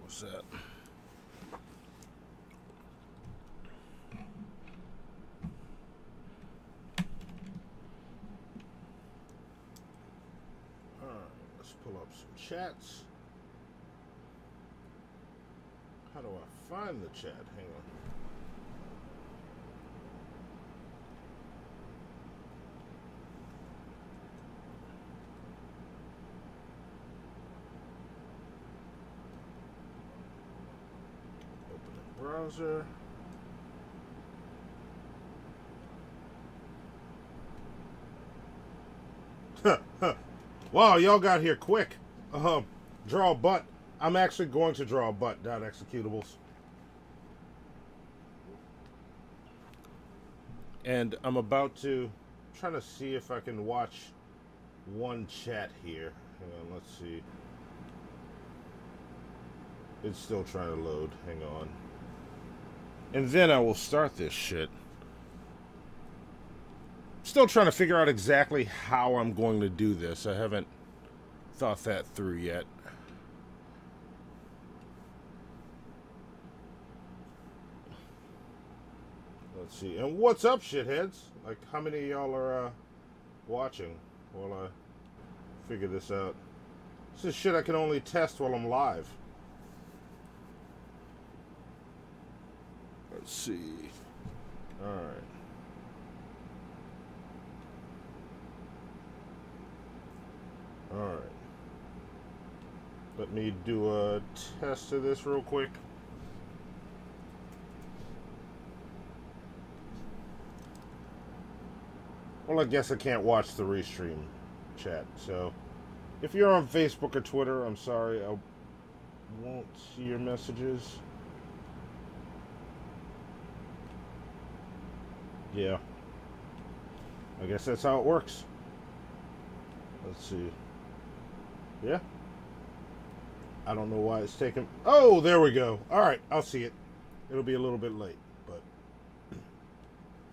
What's that? Alright, let's pull up some chats. How do I find the chat? Hang on. Open the browser. Wow, y'all got here quick. Draw a butt. I'm actually going to draw a butt down executables. And I'm about to try to see if I can watch one chat here. Hang on, let's see. It's still trying to load. Hang on. And then I will start this shit. Still trying to figure out exactly how I'm going to do this. I haven't thought that through yet. Let's see. And what's up, shitheads? Like, how many of y'all are watching while I figure this out? This is shit I can only test while I'm live. Let's see. Alright. Alright. Let me do a test of this real quick. Well, I guess I can't watch the restream chat, so if you're on Facebook or Twitter, I'm sorry, I won't see your messages. Yeah. I guess that's how it works. Let's see. Yeah. I don't know why it's taking... Oh, there we go. Alright, I'll see it. It'll be a little bit late, but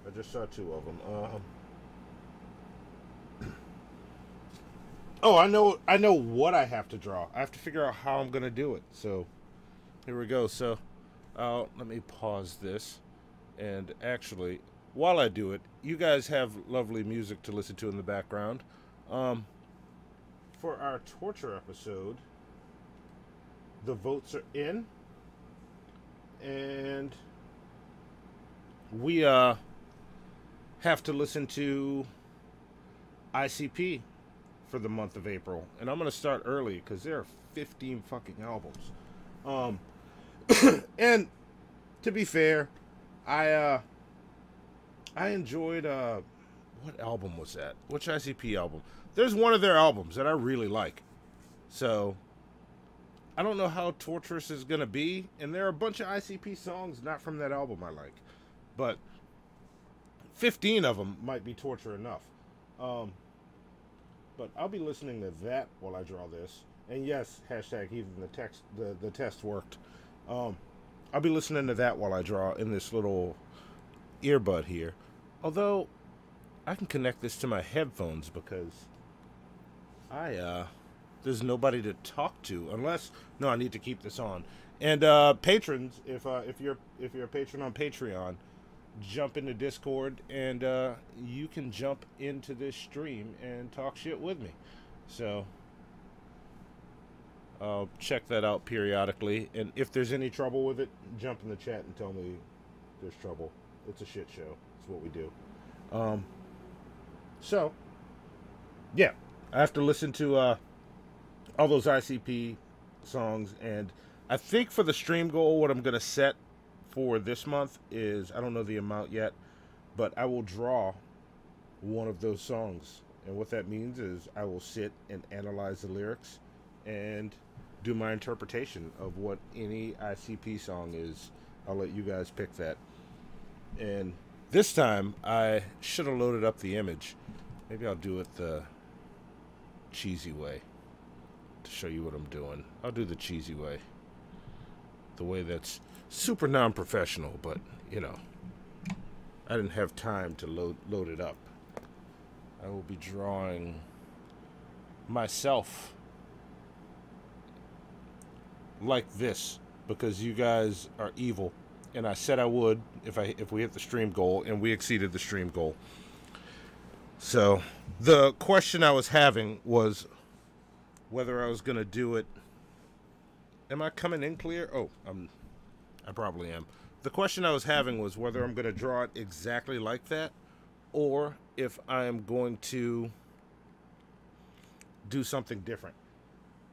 I just saw two of them. Oh, I know what I have to draw. I have to figure out how I'm going to do it. So, here we go. So, let me pause this. And actually, while I do it, you guys have lovely music to listen to in the background. For our torture episode, the votes are in. And we have to listen to ICP for the month of April, and I'm gonna start early because there are 15 fucking albums. And to be fair, I enjoyed what album was that? Which ICP album? There's one of their albums that I really like. So I don't know how torturous it's gonna be, and there are a bunch of ICP songs not from that album I like, but 15 of them might be torture enough. But I'll be listening to that while I draw this. And yes, hashtag even the test worked. I'll be listening to that while I draw in this little earbud here. Although I can connect this to my headphones because there's nobody to talk to unless I need to keep this on. And patrons, if you're a patron on Patreon, jump into Discord and you can jump into this stream and talk shit with me. So I'll check that out periodically, and if there's any trouble with it, jump in the chat and tell me there's trouble. It's a shit show. It's what we do. So yeah, I have to listen to all those ICP songs, and I think for the stream goal, what I'm gonna set for this month is, I don't know the amount yet, but I will draw one of those songs. And what that means is I will sit and analyze the lyrics and do my interpretation of what any ICP song is. I'll let you guys pick that. And this time I should have loaded up the image. Maybe I'll do it the cheesy way to show you what I'm doing. I'll do the cheesy way. The way that's super non-professional, but you know, I didn't have time to load it up. I will be drawing myself like this because you guys are evil, and I said I would if we hit the stream goal, and we exceeded the stream goal. So the question I was having was whether I was gonna do it. Am I coming in clear? Oh, I probably am. The question I was having was whether I'm gonna draw it exactly like that, or if I am going to do something different.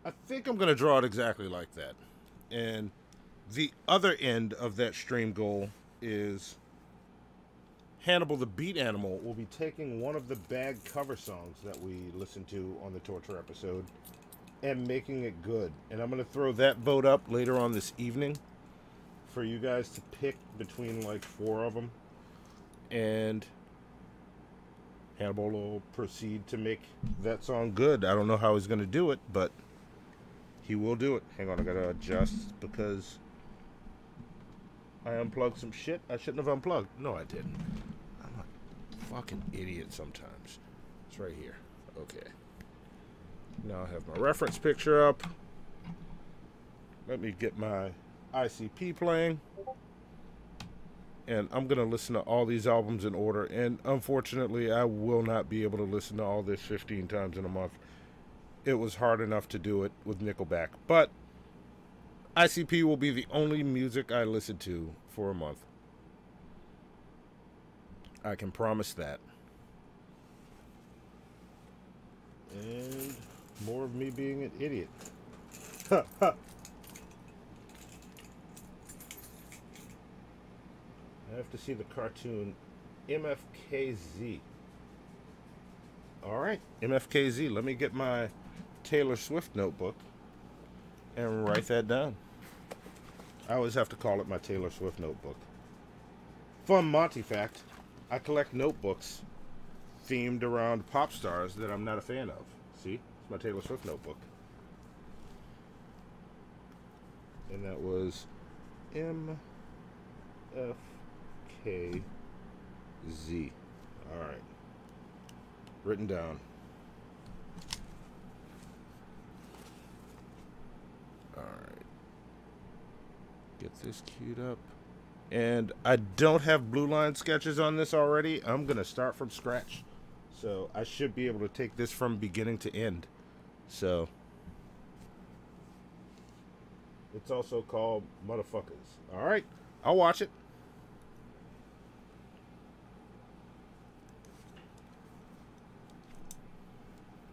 I think I'm gonna draw it exactly like that. And the other end of that stream goal is Hannibal the Beat Animal will be taking one of the bag cover songs that we listened to on the Torture episode and making it good. And I'm going to throw that vote up later on this evening for you guys to pick between like 4 of them. And Hannibal will proceed to make that song good. I don't know how he's going to do it, but he will do it. Hang on, I got to adjust because I unplugged some shit I shouldn't have unplugged. No, I didn't. I'm a fucking idiot sometimes. It's right here. Okay. Now I have my reference picture up. Let me get my ICP playing. And I'm going to listen to all these albums in order. And unfortunately, I will not be able to listen to all this 15 times in a month. It was hard enough to do it with Nickelback. But ICP will be the only music I listen to for a month. I can promise that. And more of me being an idiot. I have to see the cartoon MFKZ. Alright, MFKZ. Let me get my Taylor Swift notebook and write that down. I always have to call it my Taylor Swift notebook. Fun Monty fact. I collect notebooks themed around pop stars that I'm not a fan of. See? It's my Taylor Swift notebook. And that was MFKZ. Alright. Written down. Alright. Get this queued up. And I don't have blue line sketches on this already. I'm going to start from scratch. So I should be able to take this from beginning to end. So it's also called Motherfuckers. Alright. I'll watch it.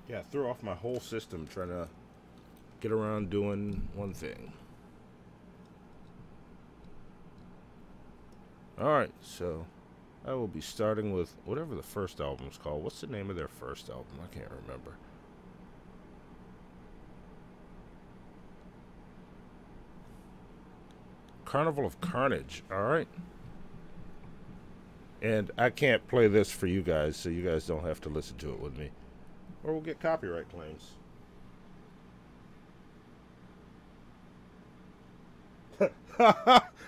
Yeah, I threw off my whole system trying to get around doing one thing. Alright, so I will be starting with whatever the first album is called. What's the name of their first album? I can't remember. Carnival of Carnage. Alright. And I can't play this for you guys, so you guys don't have to listen to it with me. Or we'll get copyright claims.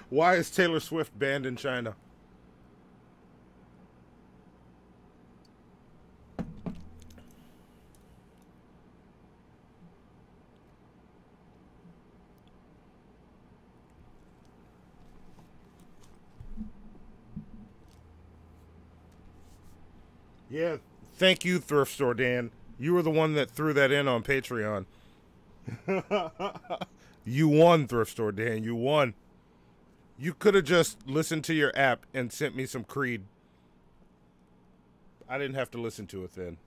Why is Taylor Swift banned in China? Yeah, thank you, Thrift Store Dan. You were the one that threw that in on Patreon. You won, Thrift Store Dan. You won. You could have just listened to your app and sent me some Creed. I didn't have to listen to it then.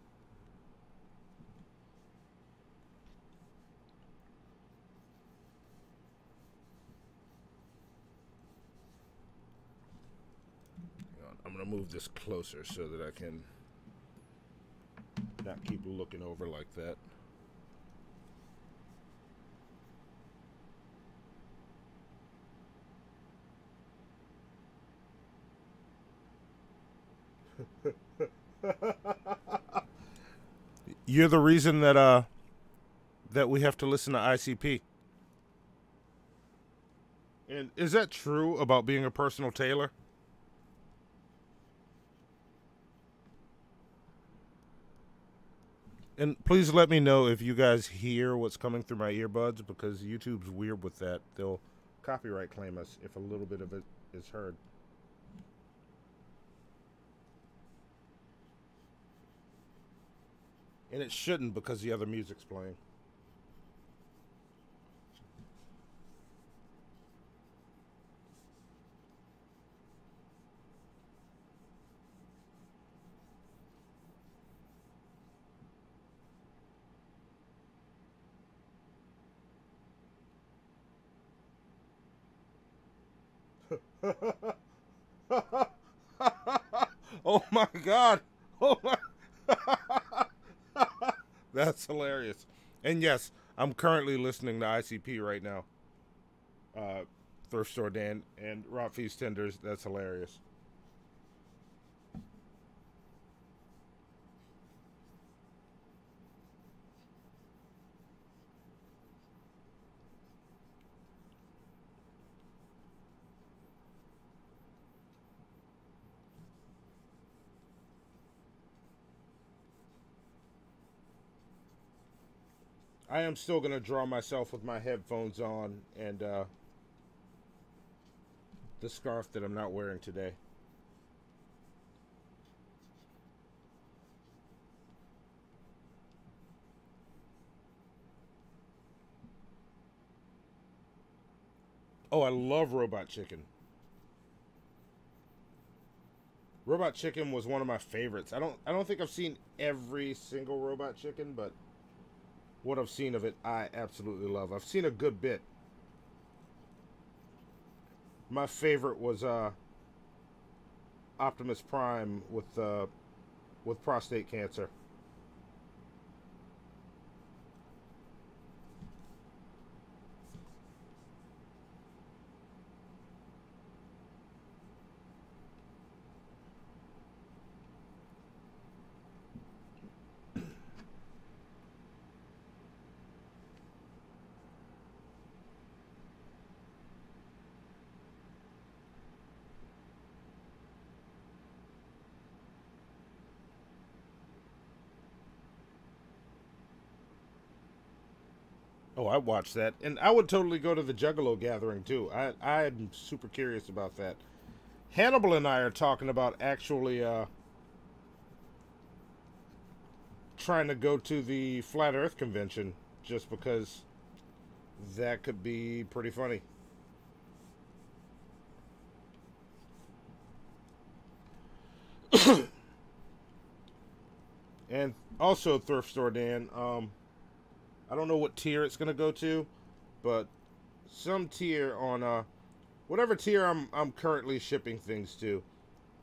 I'm going to move this closer so that I can not keep looking over like that. You're the reason that that we have to listen to ICP. And is that true about being a personal tailor? And please let me know if you guys hear what's coming through my earbuds, because YouTube's weird with that. They'll copyright claim us if a little bit of it is heard. And it shouldn't because the other music's playing. Oh my god! Oh my! That's hilarious. And yes, I'm currently listening to ICP right now. Thrift Store Dan and Rock Feast Tenders. That's hilarious. I am still going to draw myself with my headphones on and the scarf that I'm not wearing today. Oh, I love Robot Chicken. Robot Chicken was one of my favorites. I don't think I've seen every single Robot Chicken, but what I've seen of it, I absolutely love. I've seen a good bit. My favorite was Optimus Prime with prostate cancer. Oh, I watched that, and I would totally go to the Juggalo gathering too. I'm super curious about that. Hannibal and I are talking about actually trying to go to the Flat Earth convention just because that could be pretty funny. And also Thrift Store Dan. I don't know what tier it's gonna go to, but some tier on whatever tier I'm currently shipping things to.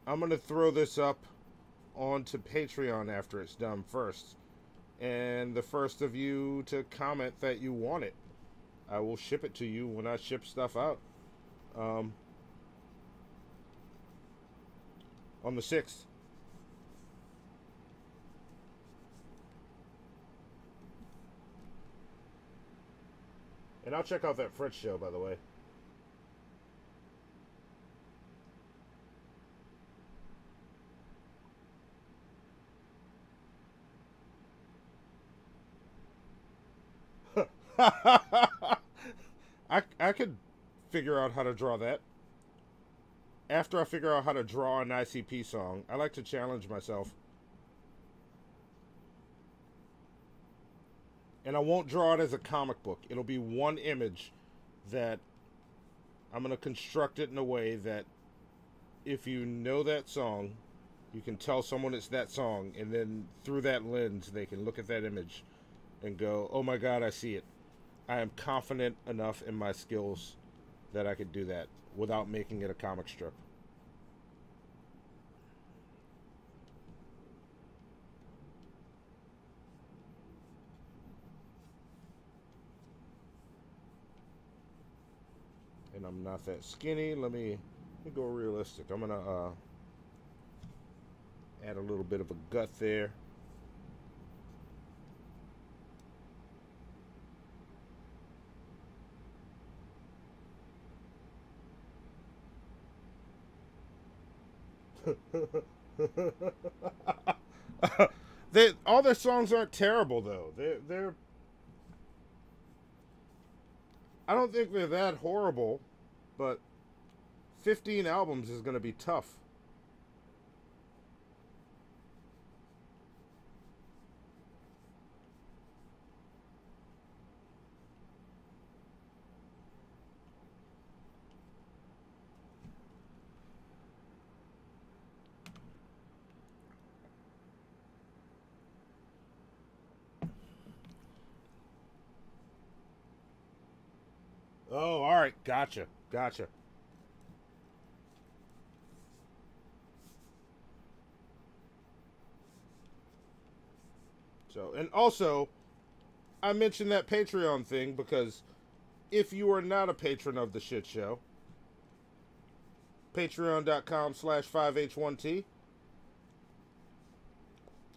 I'm gonna throw this up onto Patreon after it's done first. And the first of you to comment that you want it, I will ship it to you when I ship stuff out. Um, on the 6th. And I'll check out that French show, by the way. I could figure out how to draw that. After I figure out how to draw an ICP song, I like to challenge myself. And I won't draw it as a comic book. It'll be one image that I'm going to construct it in a way that if you know that song, you can tell someone it's that song, and then through that lens, they can look at that image and go, oh my God, I see it. I am confident enough in my skills that I could do that without making it a comic strip. And I'm not that skinny. Let me go realistic. I'm gonna add a little bit of a gut there. All their songs aren't terrible though. They're I don't think they're that horrible. but 15 albums is going to be tough. Oh, all right. Gotcha. Gotcha. So, and also, I mentioned that Patreon thing because if you are not a patron of the shit show, patreon.com/5h1t,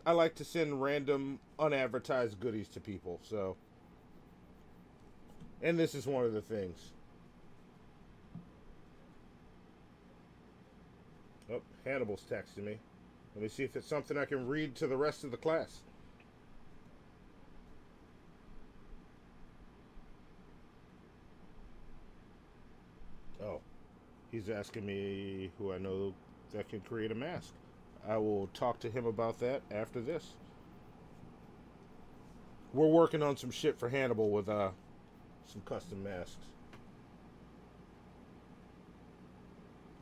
I like to send random unadvertised goodies to people. So, and this is one of the things. Oh, Hannibal's texting me. Let me see if it's something I can read to the rest of the class. Oh, he's asking me who I know that can create a mask. I will talk to him about that after this. We're working on some shit for Hannibal with some custom masks.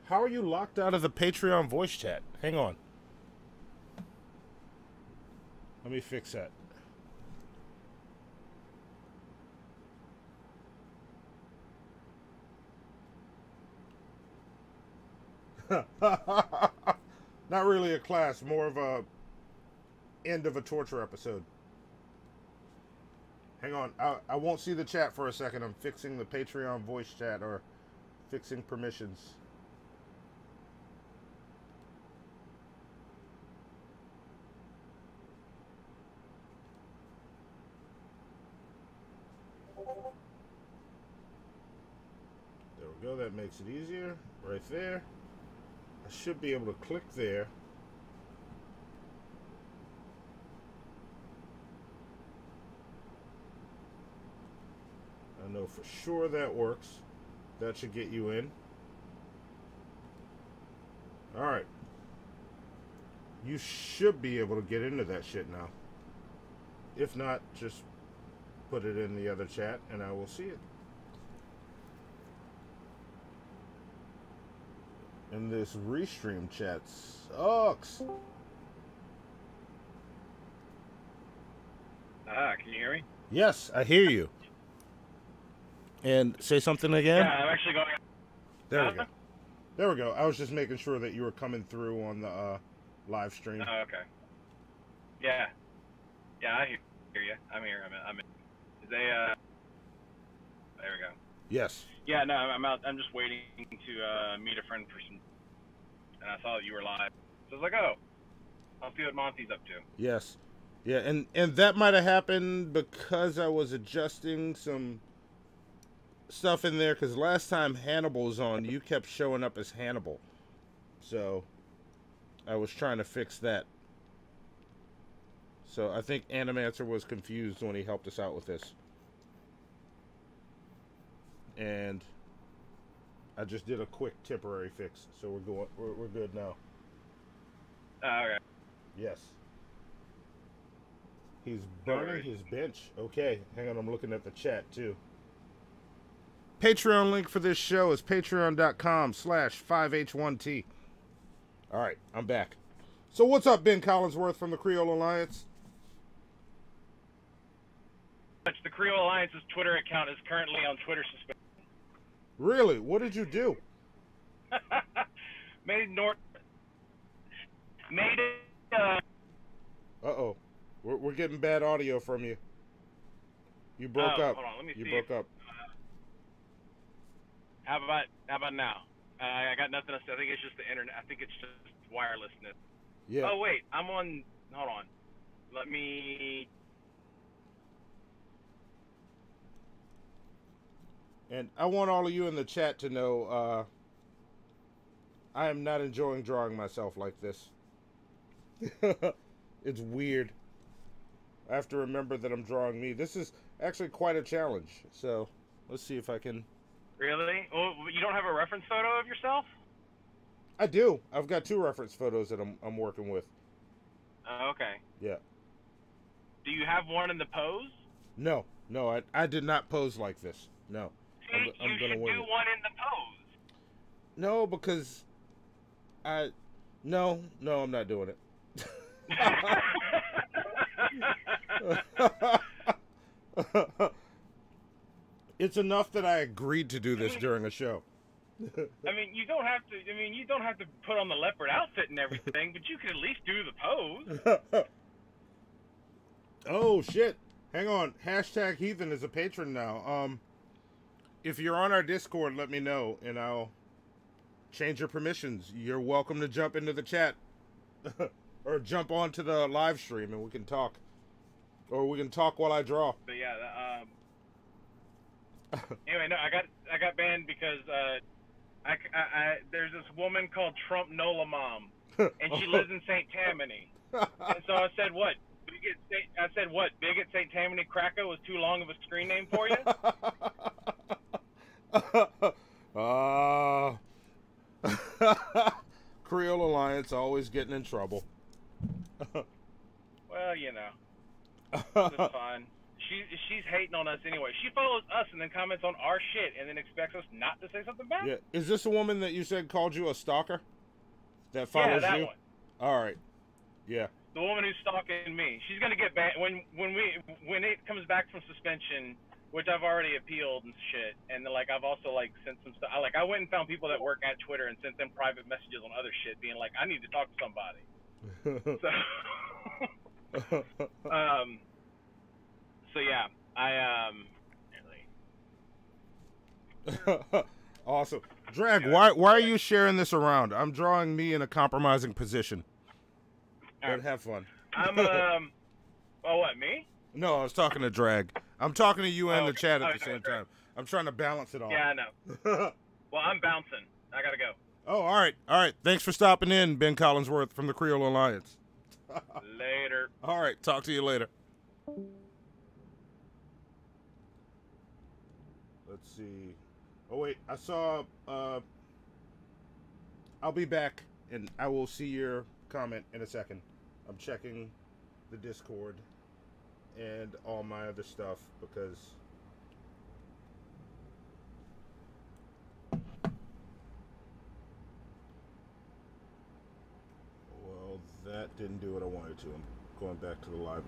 How are you locked out of the Patreon voice chat? Hang on. Let me fix that. Not really a class, more of a end of a torture episode. Hang on, I won't see the chat for a second. I'm fixing the Patreon voice chat or fixing permissions. There we go, that makes it easier. Right there. I should be able to click there. I know for sure that works. That should get you in. Alright. You should be able to get into that shit now. If not, just put it in the other chat and I will see it. And this restream chat sucks. Can you hear me? Yes, I hear you. And say something again? Yeah, I'm actually going. There we go. There we go. I was just making sure that you were coming through on the live stream. Oh, okay. Yeah. Yeah, I hear you. I'm here. I'm in. There we go. Yes. Yeah, no, I'm out. I'm just waiting to meet a friend for some. And I saw that you were live. So I was like, oh, I'll see what Monty's up to. Yes. Yeah, and that might have happened because I was adjusting some stuff in there. Because last time Hannibal's on, you kept showing up as Hannibal. So I was trying to fix that. So I think Animancer was confused when he helped us out with this. And I just did a quick temporary fix, so we're good now. Oh, okay. Yes. He's burning his bench. Okay, hang on, I'm looking at the chat too. Patreon link for this show is patreon.com/5h1t. Alright, I'm back. So what's up, Ben Collinsworth from the Creole Alliance? The Creole Alliance's Twitter account is currently on Twitter suspension. Really? What did you do? Made it. Uh-oh. We're getting bad audio from you. You broke up. Hold on, let me you see. broke up. How about now? I got nothing else. I think it's just the internet. I think it's just wirelessness. Yeah. Oh wait, I'm on. Hold on. Let me. And I want all of you in the chat to know I am not enjoying drawing myself like this. It's weird. I have to remember that I'm drawing me. This is actually quite a challenge. So let's see if I can Really? Well, you don't have a reference photo of yourself? I do. I've got 2 reference photos that I'm working with. Oh, okay. Yeah. Do you have one in the pose? No, I did not pose like this. No, See, I'm you gonna should wing do it. one in the pose. No, because no, I'm not doing it. It's enough that I agreed to do this during a show. I mean, you don't have to. I mean, you don't have to put on the leopard outfit and everything, but you can at least do the pose. Oh shit! Hang on. Hashtag Heathen is a patron now. If you're on our Discord, let me know, and I'll change your permissions. You're welcome to jump into the chat, or jump onto the live stream, and we can talk, or we can talk while I draw. But yeah. Anyway, no, I got banned because there's this woman called Trump Nola Mom, and she lives in St. Tammany, and so I said, what? Bigot St. Tammany Krakow was too long of a screen name for you? Creole Alliance always getting in trouble. Well, you know, it's fine. She's hating on us anyway. She follows us and then comments on our shit and then expects us not to say something back. Yeah, is this a woman that you said called you a stalker? That follows that you? One. All right. Yeah. The woman who's stalking me. She's gonna get banned when it comes back from suspension, which I've already appealed and shit. And like I've also like sent some stuff. I went and found people that work at Twitter and sent them private messages on other shit, being like, I need to talk to somebody. So yeah, Awesome. Drag, why are you sharing this around? I'm drawing me in a compromising position. But have fun. I'm oh, what, me? No, I was talking to Drag. I'm talking to you and the chat at the same time. I'm trying to balance it all. Yeah, I know. Well, I'm bouncing. I gotta go. Oh, all right. Thanks for stopping in, Ben Collinsworth from the Creole Alliance. Later. All right, talk to you later. Let's see. Oh, wait, I saw, I'll be back, and I will see your comment in a second. I'm checking the Discord and all my other stuff, because well, that didn't do what I wanted to. I'm going back to the live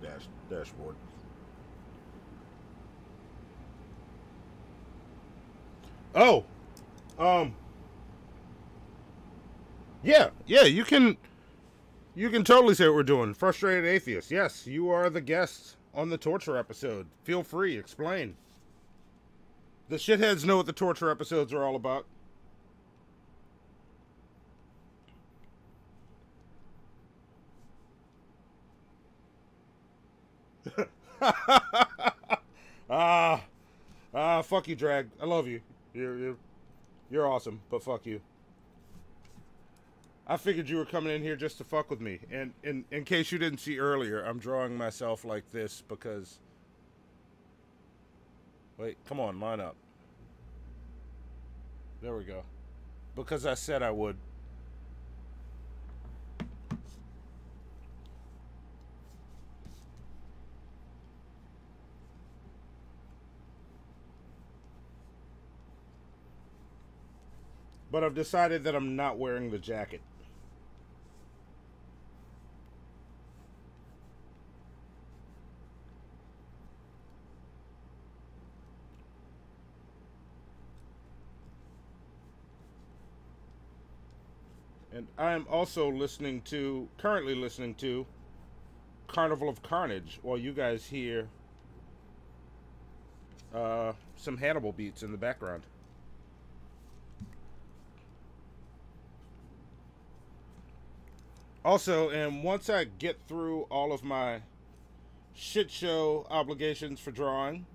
dashboard. Oh, yeah, you can totally say what we're doing. Frustrated Atheist. Yes, you are the guest on the torture episode. Feel free, explain. The shitheads know what the torture episodes are all about. Fuck you, Drag. I love you. You're awesome, but fuck you. I figured you were coming in here just to fuck with me. And in case you didn't see earlier, I'm drawing myself like this because... Wait, come on, line up. There we go. Because I said I would. But I've decided that I'm not wearing the jacket. And I am also currently listening to Carnival of Carnage while you guys hear some Hannibal beats in the background. Also, and once I get through all of my shit show obligations for drawing,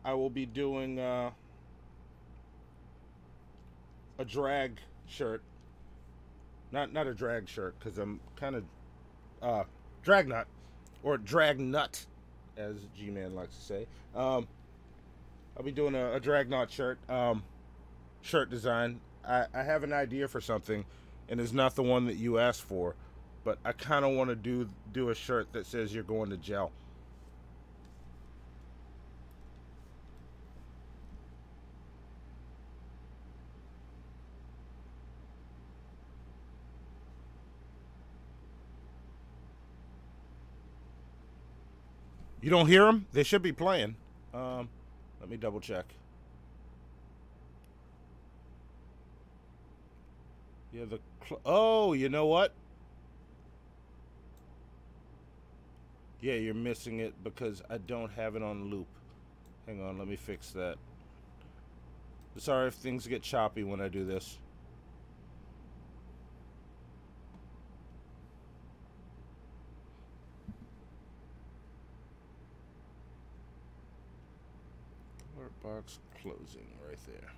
I will be doing a drag shirt. Not a drag shirt, because I'm kind of dragnut, or dragnut, as G-Man likes to say. I'll be doing a dragnut shirt. shirt design. I have an idea for something, and it's not the one that you asked for, but I kind of want to do a shirt that says you're going to jail. You don't hear them? They should be playing. Let me double check. Yeah, oh, you know what? Yeah, you're missing it because I don't have it on loop. Hang on, let me fix that. Sorry if things get choppy when I do this. Alert box closing right there.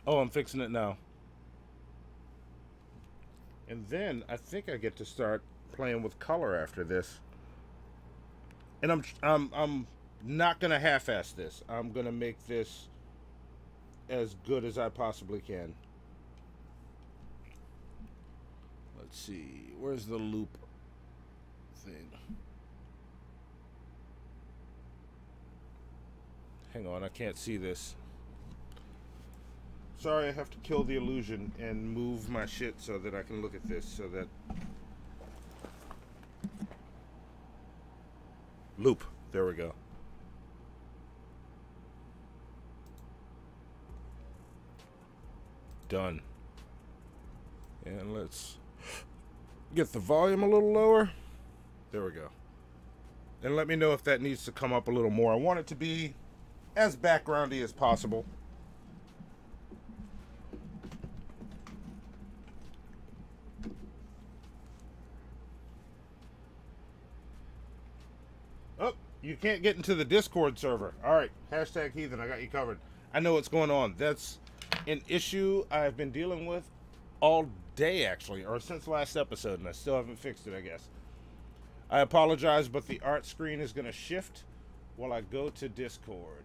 Oh, I'm fixing it now. And then I think I get to start playing with color after this. And I'm not gonna half-ass this. I'm gonna make this as good as I possibly can. Let's see, where's the loop thing? Hang on, I can't see this. Sorry, I have to kill the illusion and move my shit so that I can look at this, so that... Loop. There we go. Done. And let's get the volume a little lower. There we go. And let me know if that needs to come up a little more. I want it to be as backgroundy as possible. Oh, you can't get into the Discord server. Alright, hashtag heathen, I got you covered. I know what's going on. That's an issue I've been dealing with all day, actually, or since last episode, and I still haven't fixed it, I guess. I apologize, but the art screen is going to shift while I go to Discord.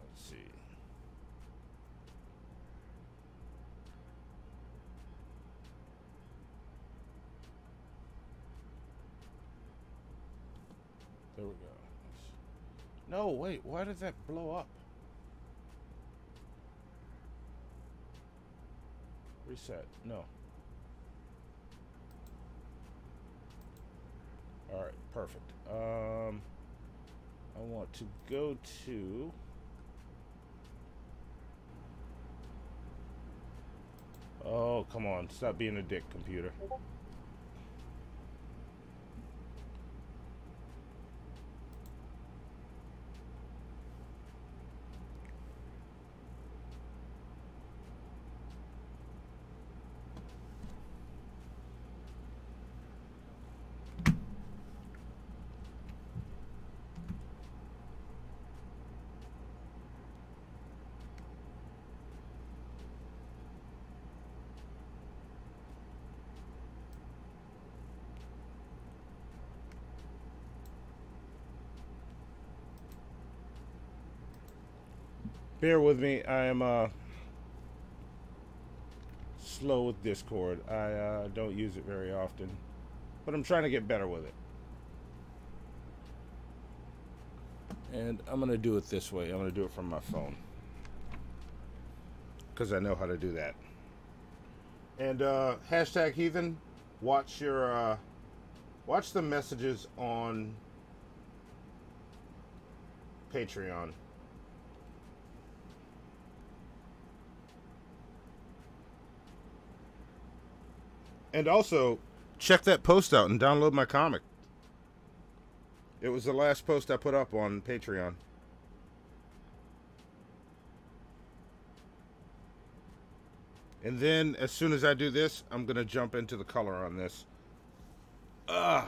Let's see. There we go. No, wait, why did that blow up? Reset. No. Alright, perfect. I want to go to... Oh, come on. Stop being a dick, computer. Bear with me, I am slow with Discord. I don't use it very often, but I'm trying to get better with it. And I'm going to do it this way. I'm going to do it from my phone, because I know how to do that. And hashtag heathen, watch your watch the messages on Patreon. And also, check that post out and download my comic. It was the last post I put up on Patreon. And then, as soon as I do this, I'm going to jump into the color on this. Not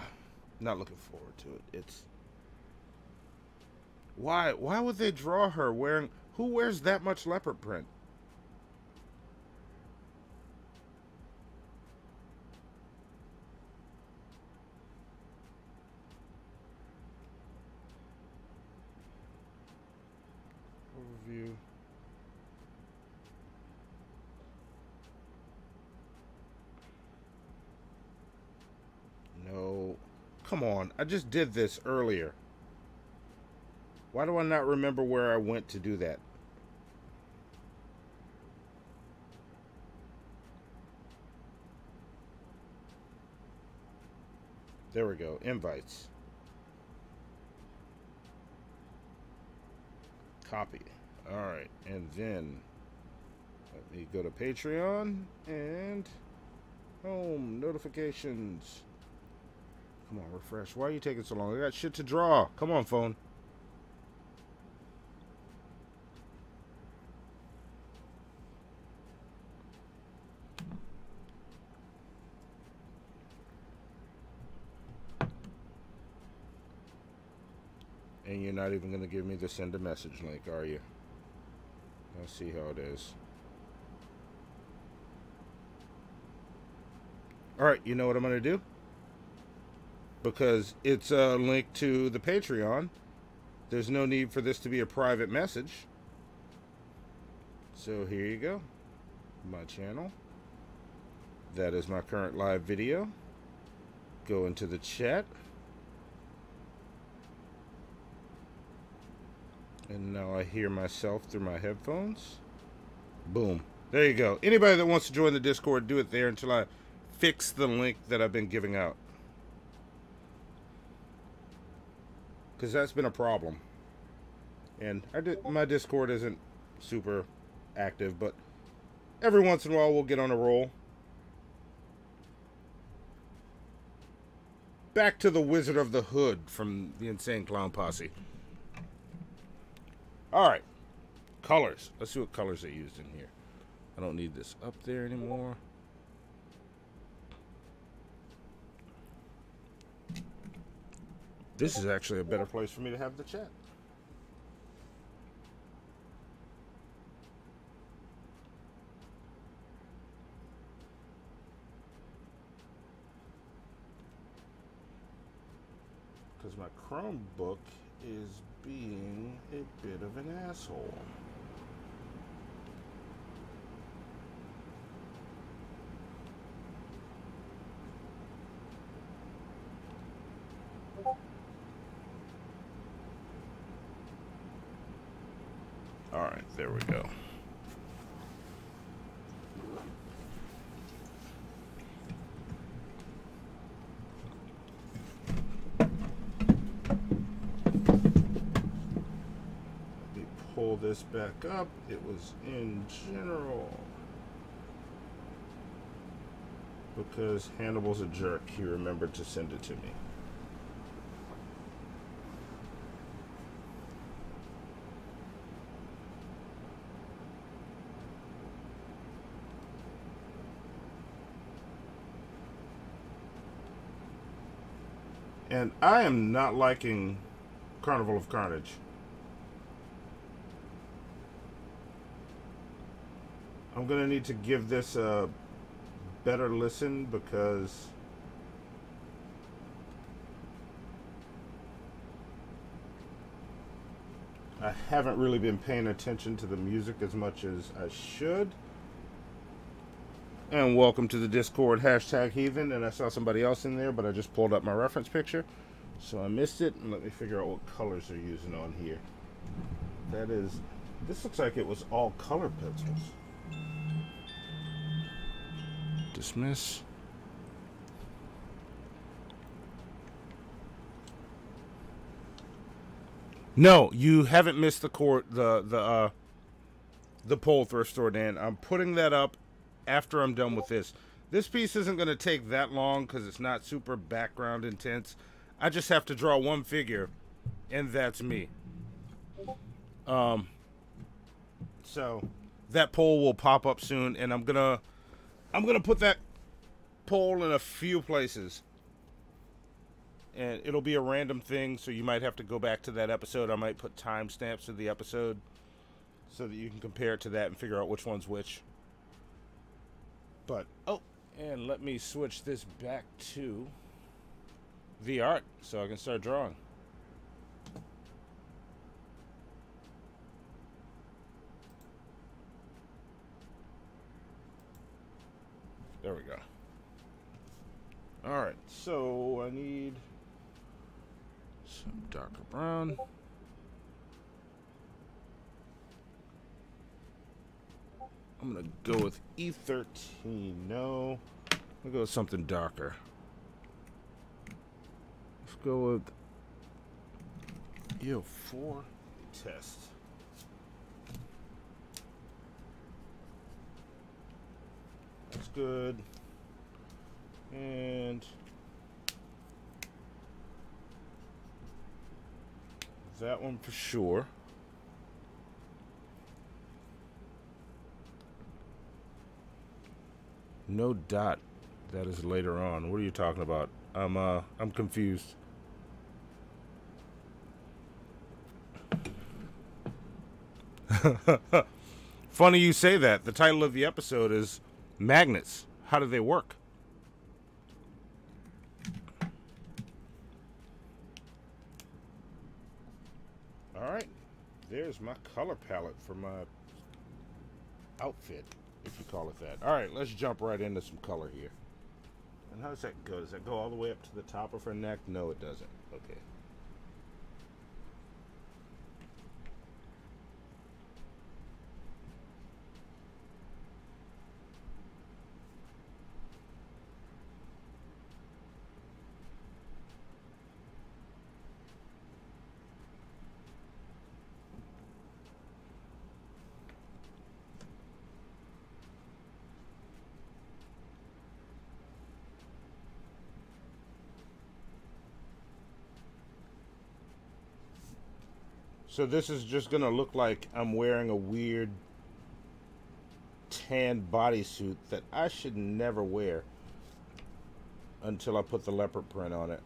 looking forward to it. It's... Why would they draw her wearing... Who wears that much leopard print? come on. I just did this earlier. Why do I not remember where I went to do that? There we go. Invites. Copy. Alright. And then let me go to Patreon and home. Notifications. Come on, refresh. Why are you taking so long? I got shit to draw. Come on, phone. And you're not even going to give me the send a message link, are you? Let's see how it is. Alright, you know what I'm going to do? Because it's a link to the Patreon, there's no need for this to be a private message. So here you go. My channel. That is my current live video. Go into the chat. And now I hear myself through my headphones. Boom. There you go. Anybody that wants to join the Discord, do it there until I fix the link that I've been giving out. Because that's been a problem. And my Discord isn't super active, but every once in a while we'll get on a roll. Back to the Wizard of the Hood from the Insane Clown Posse. Alright. Colors. Let's see what colors they used in here. I don't need this up there anymore. This is actually a better place for me to have the chat. Because my Chromebook is being a bit of an asshole. Alright, there we go. Let me pull this back up. It was in general. Because Hannibal's a jerk, he remembered to send it to me. And I am not liking Carnival of Carnage. I'm going to need to give this a better listen because I haven't really been paying attention to the music as much as I should. And welcome to the Discord, #Heathen. And I saw somebody else in there, but I just pulled up my reference picture, so I missed it. And let me figure out what colors they're using on here. That is, this looks like it was all color pencils. Dismiss. No, you haven't missed the poll, Thrift Store Dan. I'm putting that up after I'm done with this. This piece isn't going to take that long because it's not super background intense. I just have to draw one figure, and that's me. So that poll will pop up soon, and I'm gonna put that poll in a few places, and it'll be a random thing. So you might have to go back to that episode. I might put timestamps to the episode so that you can compare it to that and figure out which one's which. But, oh, and let me switch this back to the art so I can start drawing. There we go. Alright, so I need Some darker brown. I'm going to go with E13. No. I'll go with something darker. Let's go with E04. Test. That's good. And that one for sure. No dot. That is later on. What are you talking about? I'm confused. Funny you say that. The title of the episode is Magnets. How do they work? Alright. There's my color palette for my outfit, if you call it that. Alright, let's jump right into some color here. And how does that go? Does that go all the way up to the top of her neck? No, it doesn't. Okay. So this is just going to look like I'm wearing a weird tan bodysuit that I should never wear until I put the leopard print on it.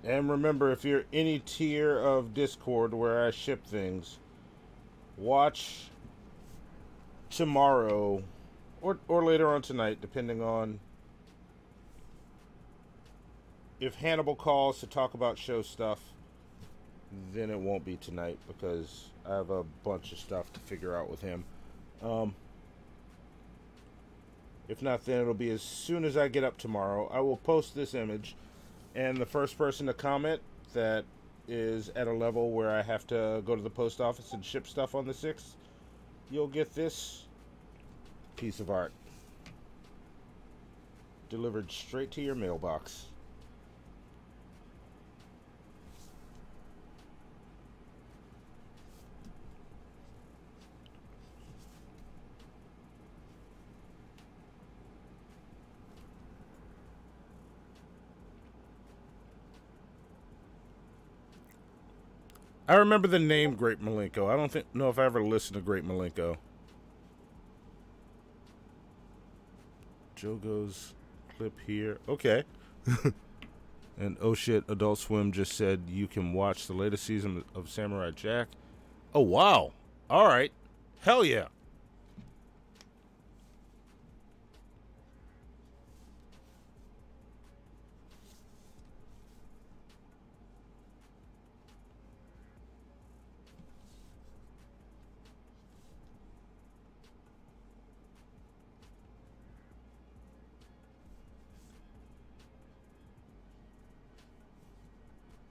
And remember, if you're any tier of Discord where I ship things, watch tomorrow or later on tonight, depending on if Hannibal calls to talk about show stuff, then it won't be tonight because I have a bunch of stuff to figure out with him. If not, then it'll be as soon as I get up tomorrow. I will post this image, and the first person to comment that is at a level where I have to go to the post office and ship stuff on the 6th, you'll get this piece of art delivered straight to your mailbox. I remember the name Great Malenko. I don't know if I ever listened to Great Malenko. Jogo's clip here. Okay. And oh shit, Adult Swim just said you can watch the latest season of Samurai Jack. Oh wow. Alright. Hell yeah.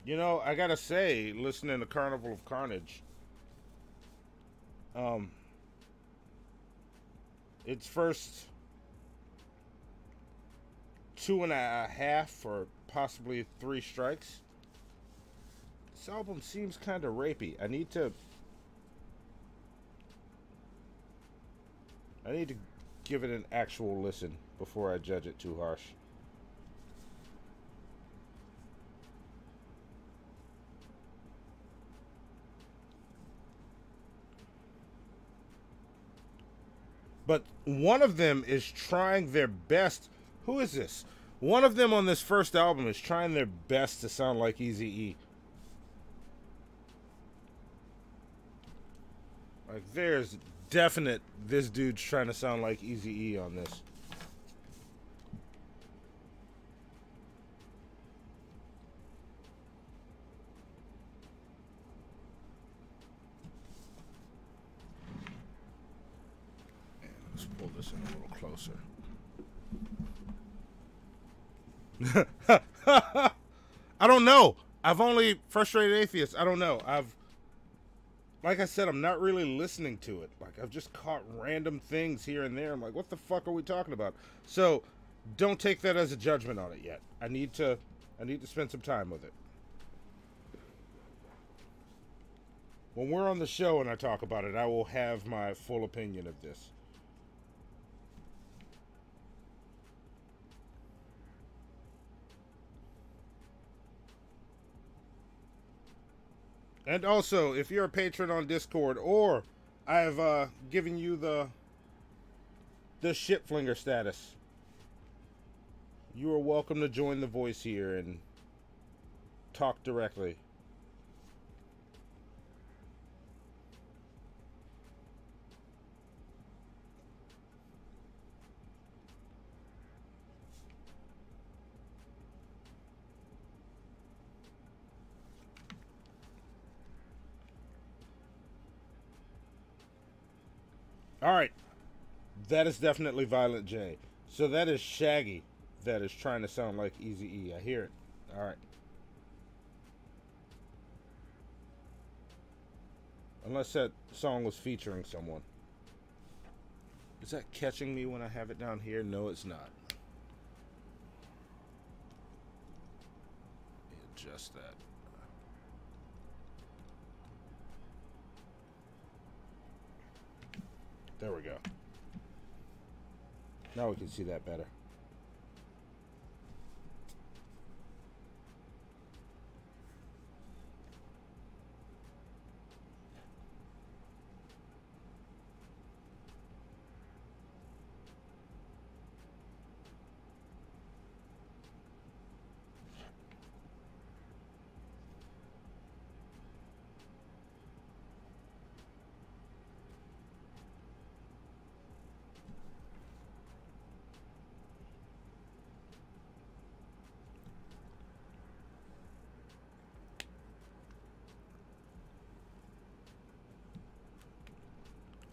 You know, I gotta say, listening to Carnival of Carnage, its first 2.5 or possibly 3 strikes, this album seems kind of rapey. I need to give it an actual listen before I judge it too harsh. But one of them is trying their best. Who is this? One of them on this first album is trying their best to sound like Eazy-E. Like, there's definite this dude's trying to sound like Eazy-E on this. listen a little closer. I don't know. I've only frustrated atheists. I don't know. Like I said, I'm not really listening to it. Like, I've just caught random things here and there. I'm like, what the fuck are we talking about? So, don't take that as a judgment on it yet. I need to spend some time with it. When we're on the show and I talk about it, I will have my full opinion of this. And also, if you're a patron on Discord, or I've given you the shit flinger status, you are welcome to join the voice here and talk directly. Alright. That is definitely Violent J. So that is Shaggy that is trying to sound like Eazy-E. I hear it. Alright. Unless that song was featuring someone. Is that catching me when I have it down here? No, it's not. Adjust that. There we go. Now we can see that better.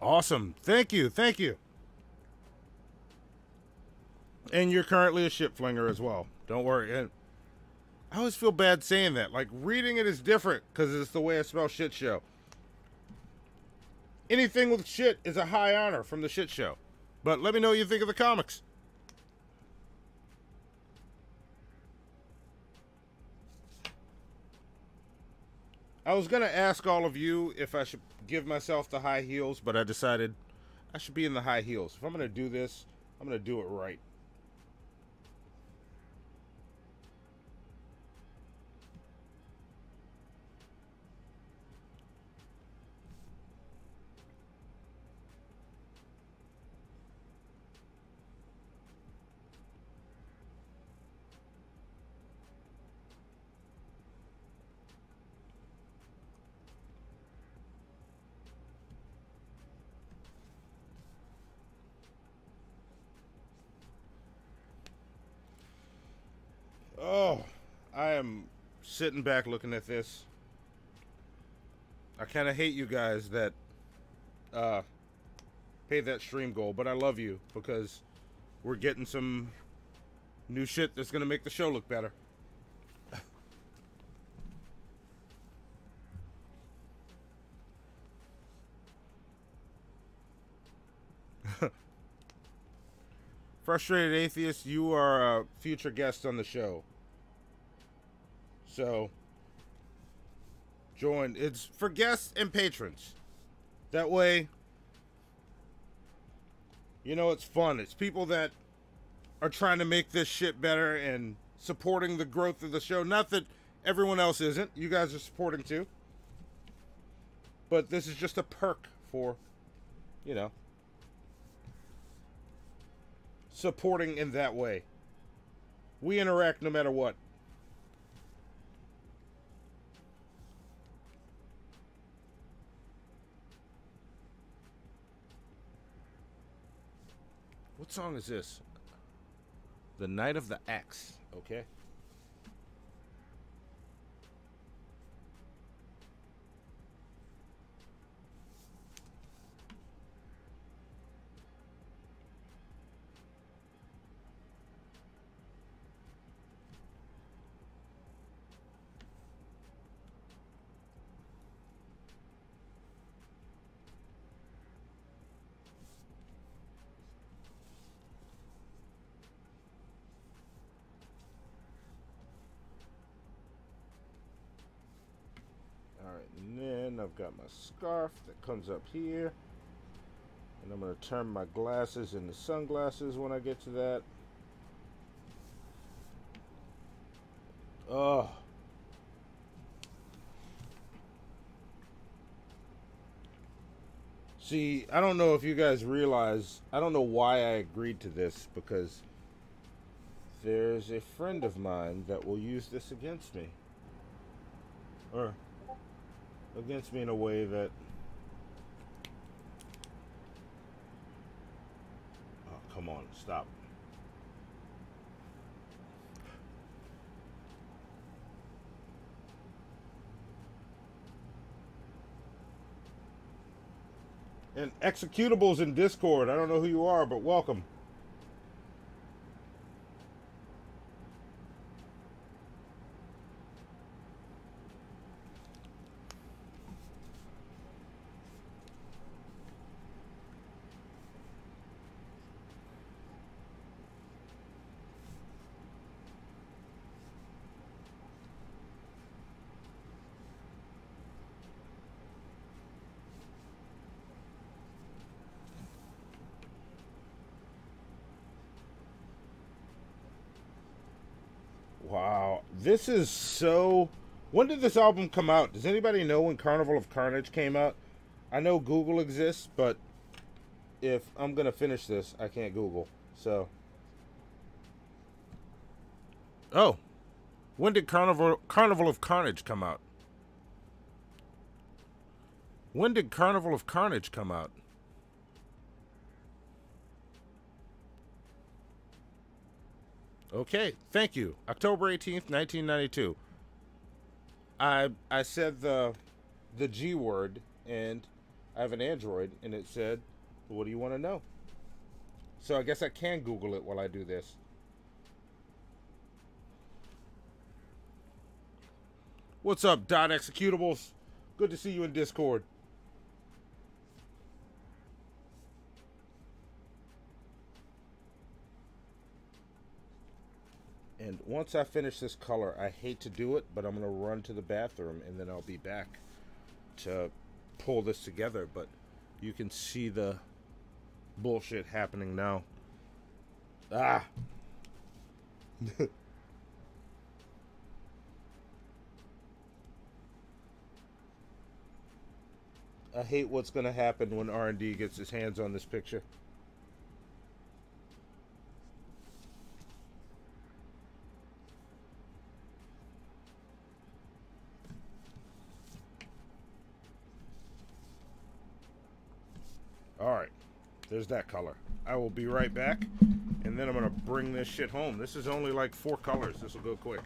Awesome. Thank you. Thank you. And you're currently a shit flinger as well. Don't worry. And I always feel bad saying that. Like, reading it is different because it's the way I spell shit show. Anything with shit is a high honor from the shit show. But let me know what you think of the comics. I was going to ask all of you if I should give myself the high heels, but I decided I should be in the high heels. If I'm going to do this, I'm going to do it right. Oh, I am sitting back looking at this. I kind of hate you guys that pay that stream goal, but I love you because we're getting some new shit that's going to make the show look better. Frustrated Atheist, you are a future guest on the show. So, join. It's for guests and patrons. That way, you know, it's fun. It's people that are trying to make this shit better and supporting the growth of the show. Not that everyone else isn't. You guys are supporting too. But this is just a perk for, you know, supporting in that way. We interact no matter what. What song is this? The Night of the Axe. Okay. then I've got my scarf that comes up here. And I'm going to turn my glasses into sunglasses when I get to that. Oh. See, I don't know if you guys realize, I don't know why I agreed to this, because there's a friend of mine that will use this against me. Or against me in a way that... Oh, come on, stop. And executables in Discord. I don't know who you are, but welcome. Wow, this is so... When did this album come out? Does anybody know when Carnival of Carnage came out? I know Google exists, but if I'm going to finish this, I can't Google. So... Oh, when did Carnival of Carnage come out? When did Carnival of Carnage come out? Okay, thank you. October 18th, 1992. I said the G word, and I have an Android, and it said, what do you want to know? So I guess I can Google it while I do this. What's up, Dot Executables? Good to see you in Discord. And once I finish this color, I hate to do it, but I'm going to run to the bathroom, and then I'll be back to pull this together. But you can see the bullshit happening now. Ah! I hate what's going to happen when R&D gets his hands on this picture. Alright, there's that color. I will be right back, and then I'm going to bring this shit home. This is only like 4 colors. This will go quick.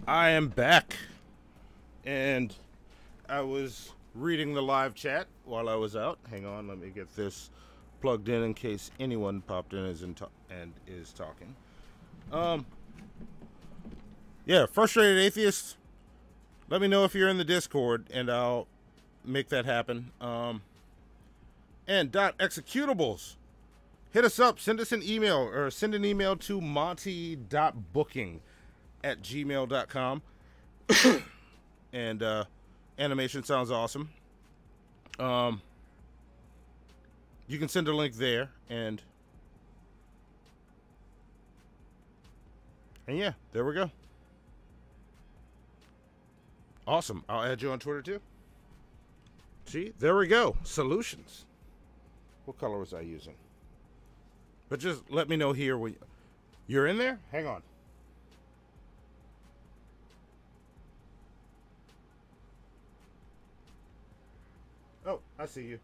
I am back, and I was reading the live chat while I was out. Hang on, let me get this plugged in case anyone popped in and is talking. Yeah, frustrated atheists. Let me know if you're in the Discord, and I'll make that happen. And .executables. Hit us up. Send us an email, or send an email to monty.booking@gmail.com. And animation sounds awesome. You can send a link there, and yeah, there we go. Awesome. I'll add you on Twitter too. See, there we go. Solutions. What color was I using? But just let me know here when you're in there. Hang on. Oh, I see you.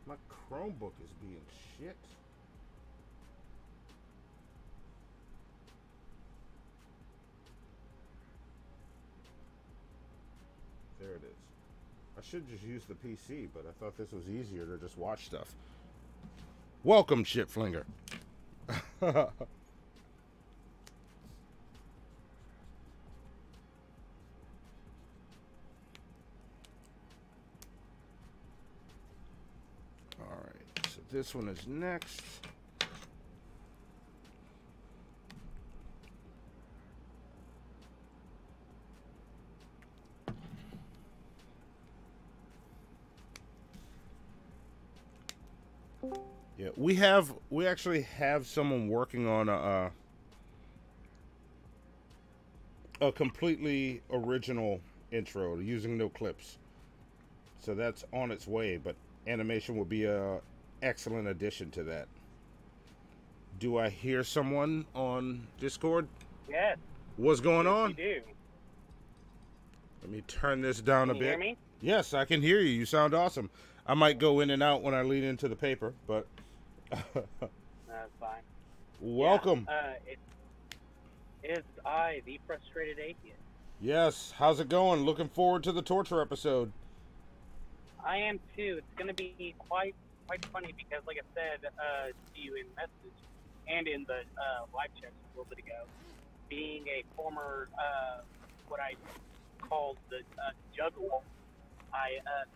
My Chromebook is being shit. There it is. I should just use the PC, but I thought this was easier to just watch stuff. Welcome, Shitflinger. Alright, so this one is next. Yeah, we actually have someone working on a completely original intro using no clips. So that's on its way, but animation would be a excellent addition to that. Do I hear someone on Discord? Yes. What's going on? You do. Let me turn this down a bit. Can you hear me? Yes, I can hear you. You sound awesome. I might go in and out when I lean into the paper, but That's fine. welcome. Yeah, it's I, the frustrated atheist. Yes, how's it going? Looking forward to the torture episode. I am too. It's going to be quite funny because, like I said to you in message and in the live chat a little bit ago, being a former what I called the juggler,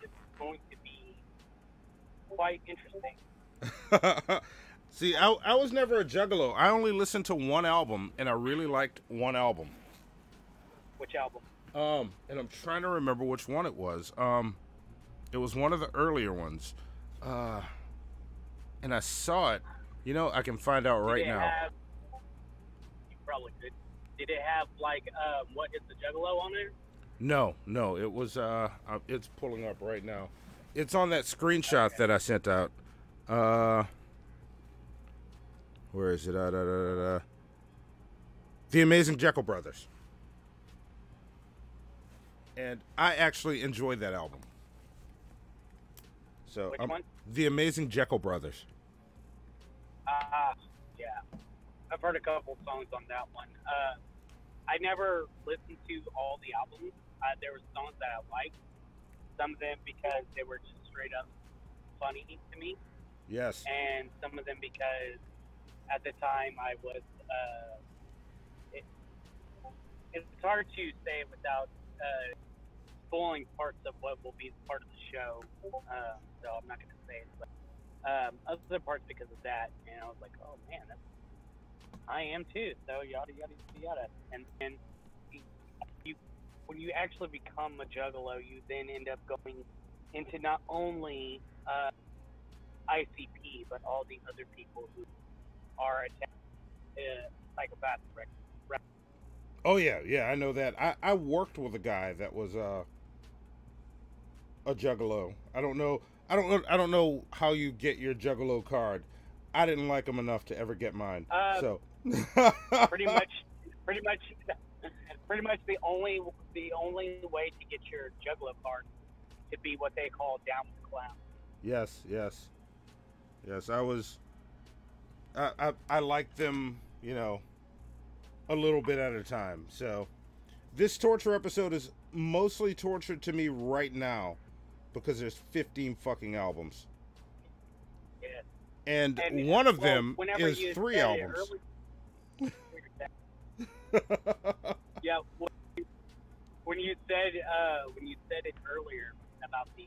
it's going to be quite interesting. See, I was never a juggalo. I only listened to one album, and I really liked one album. Which album? And I'm trying to remember which one it was. It was one of the earlier ones. And I saw it. You know, I can find out right now. You probably could. Did it have, like, What Is the Juggalo on there? No, it was, it's pulling up right now. It's on that screenshot that I sent out. Where is it? The Amazing Jekyll Brothers. And I actually enjoyed that album. So, Which one? The Amazing Jekyll Brothers. Yeah. I've heard a couple songs on that one. I never listened to all the albums. There were songs that I liked. Some of them because they were just straight up funny to me. Yes. And some of them because at the time I was, it's hard to say it without spoiling parts of what will be part of the show. So I'm not going to say it. But other parts because of that. And I was like, oh man, I am too. So yada, yada, yada. And when you actually become a juggalo, you then end up going into not only ICP, but all the other people who are psychopathic. Oh yeah, I know that. I worked with a guy that was a juggalo. I don't know how you get your juggalo card. I didn't like him enough to ever get mine. So pretty much the only way to get your juggalo card to be what they call down with the clown. Yes, yes, yes. I like them, you know, a little bit at a time. So this torture episode is mostly torture to me right now because there's 15 fucking albums. Yeah. And one of them is 3 albums. Yeah, when you said it earlier about the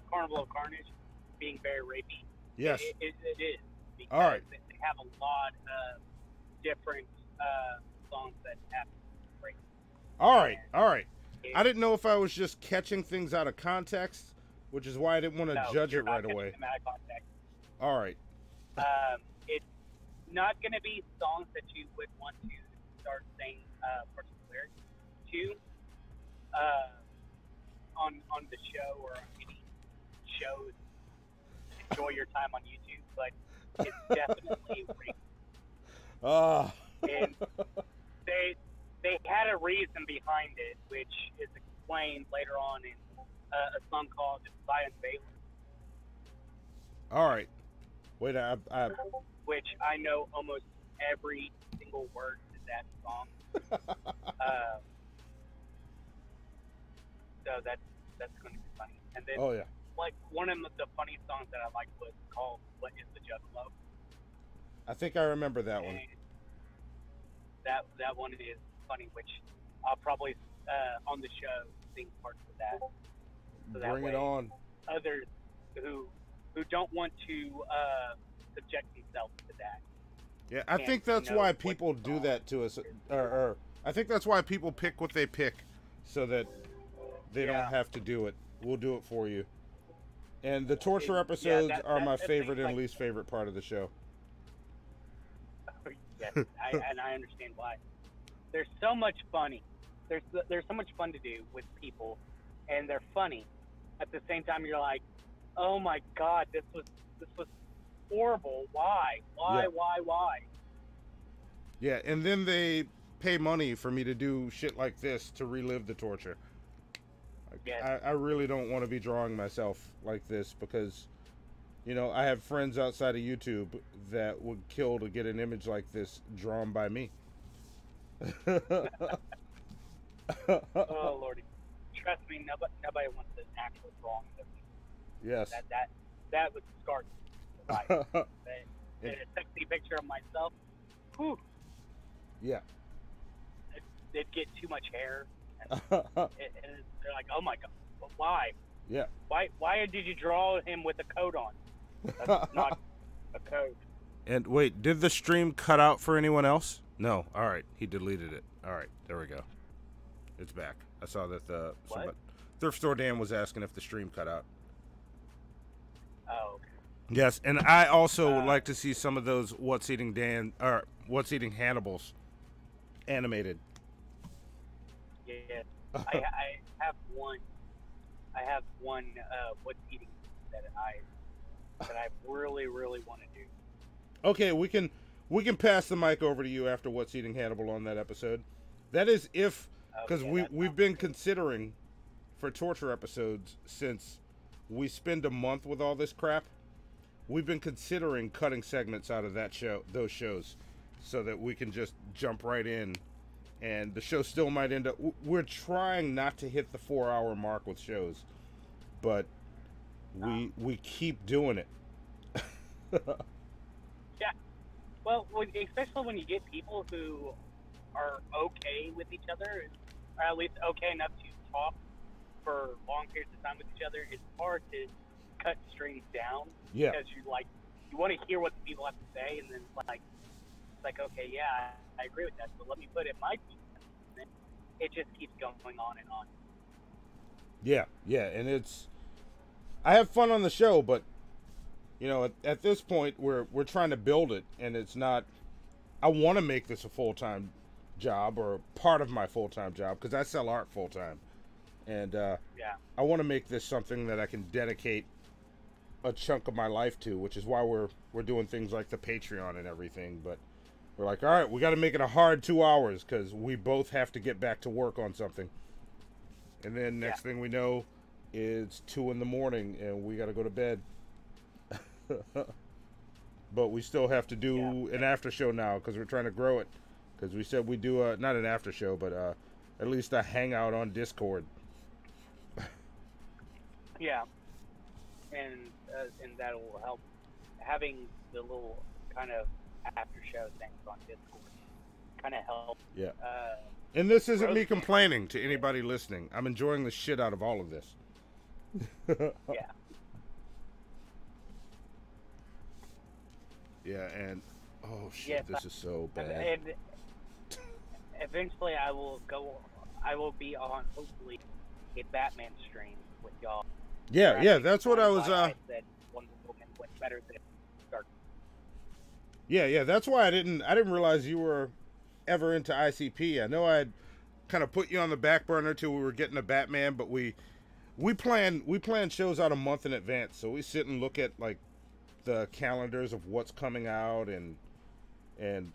Carnival of Carnage being very rapey. Yes, it is. Because all right. They have a lot of different songs that have rape. All right. I didn't know if I was just catching things out of context, which is why I didn't want to judge it right away. All right. It's not going to be songs that you would want to start saying parts of the lyrics to on the show or on any shows. Enjoy your time on YouTube, but it's definitely rape. And they had a reason behind it, which is explained later on in a song called Zion Baylor. All right. Wait, which I know almost every single word to that song. So that's going to be funny. And then, like, one of the funny songs that I liked was called "What Is the Juggalo." I think I remember that one. That one is funny, which I'll probably on the show sing parts of that. So Bring it on. Others who don't want to subject themselves to that. Yeah, I think that's why people do that to us, or I think that's why people pick what they pick, so that they don't have to do it. We'll do it for you. And the torture episodes are my favorite and least favorite part of the show. Yes, and I understand why. There's so much funny. There's so much fun to do with people, and they're funny. At the same time, you're like, oh my god, this was horrible. Why? Yeah, and then they pay money for me to do shit like this to relive the torture. I really don't want to be drawing myself like this because, you know, I have friends outside of YouTube that would kill to get an image like this drawn by me. Oh Lordy, trust me, nobody wants an actual drawing of me. Yes. That would scar me. Right. A sexy picture of myself. Whew. Yeah. It'd get too much hair. And they're like, oh my god, why? Yeah. Why did you draw him with a coat on? That's not a coat. And wait, did the stream cut out for anyone else? No. All right, he deleted it. All right, there we go. It's back. I saw that Thrift Store Dan was asking if the stream cut out. Oh, okay. Yes, and I also would like to see some of those What's Eating Hannibals animated. Yeah, I have one. I have one What's Eating that I really want to do. Okay, we can pass the mic over to you after What's Eating Hannibal on that episode. That is if, because we've been considering for torture episodes since we spend a month with all this crap. We've been considering cutting segments out of those shows, so that we can just jump right in, and the show still might end up. We're trying not to hit the 4-hour mark with shows, but we keep doing it. Yeah, well, especially when you get people who are okay with each other, or at least okay enough to talk for long periods of time with each other, it's hard to cut streams down. Yeah. Because you want to hear what the people have to say, and then it's like okay, yeah, I agree with that, so let me put it my piece. And it just keeps going on and on. Yeah, and I have fun on the show, but you know, at this point we're trying to build it, and it's not. I want to make this a full-time job or part of my full-time job because I sell art full-time, and I want to make this something that I can dedicate a chunk of my life to, which is why we're doing things like the Patreon and everything. But we're like, all right, we got to make it a hard 2 hours because we both have to get back to work on something. And then next thing we know, it's 2 in the morning and we got to go to bed. But we still have to do an after show now because we're trying to grow it. Because we said we do not an after show, but at least a hangout on Discord. Yeah, and that will help. Having the little kind of after show things on Discord kind of help. Yeah. And this isn't me complaining to anybody listening. I'm enjoying the shit out of all of this. Yeah. Yeah, and oh shit, this is so bad. And eventually, I will be on hopefully a Batman stream with y'all. Yeah, that's what I was. I said Wonder Woman went better than Dark. Yeah, that's why I didn't realize you were ever into ICP. I know I had kind of put you on the back burner till we were getting a Batman, but we plan shows out a month in advance, so we sit and look at like the calendars of what's coming out and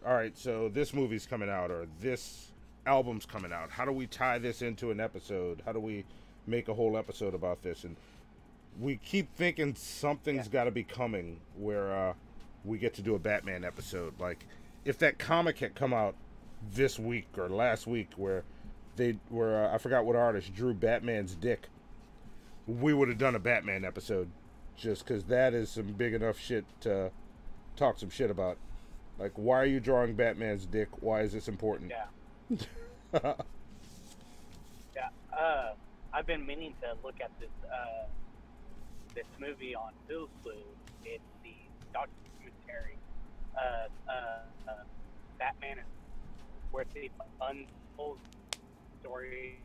all right, so this movie's coming out or this album's coming out. How do we tie this into an episode? How do we make a whole episode about this? And we keep thinking something's got to be coming where we get to do a Batman episode. Like if that comic had come out this week or last week where I forgot what artist drew Batman's dick, we would have done a Batman episode. Just because that is some big enough shit to talk some shit about. Like, why are you drawing Batman's dick? Why is this important? Yeah. Yeah. I've been meaning to look at this movie on Hulu. It's the documentary Batman, where the untold story.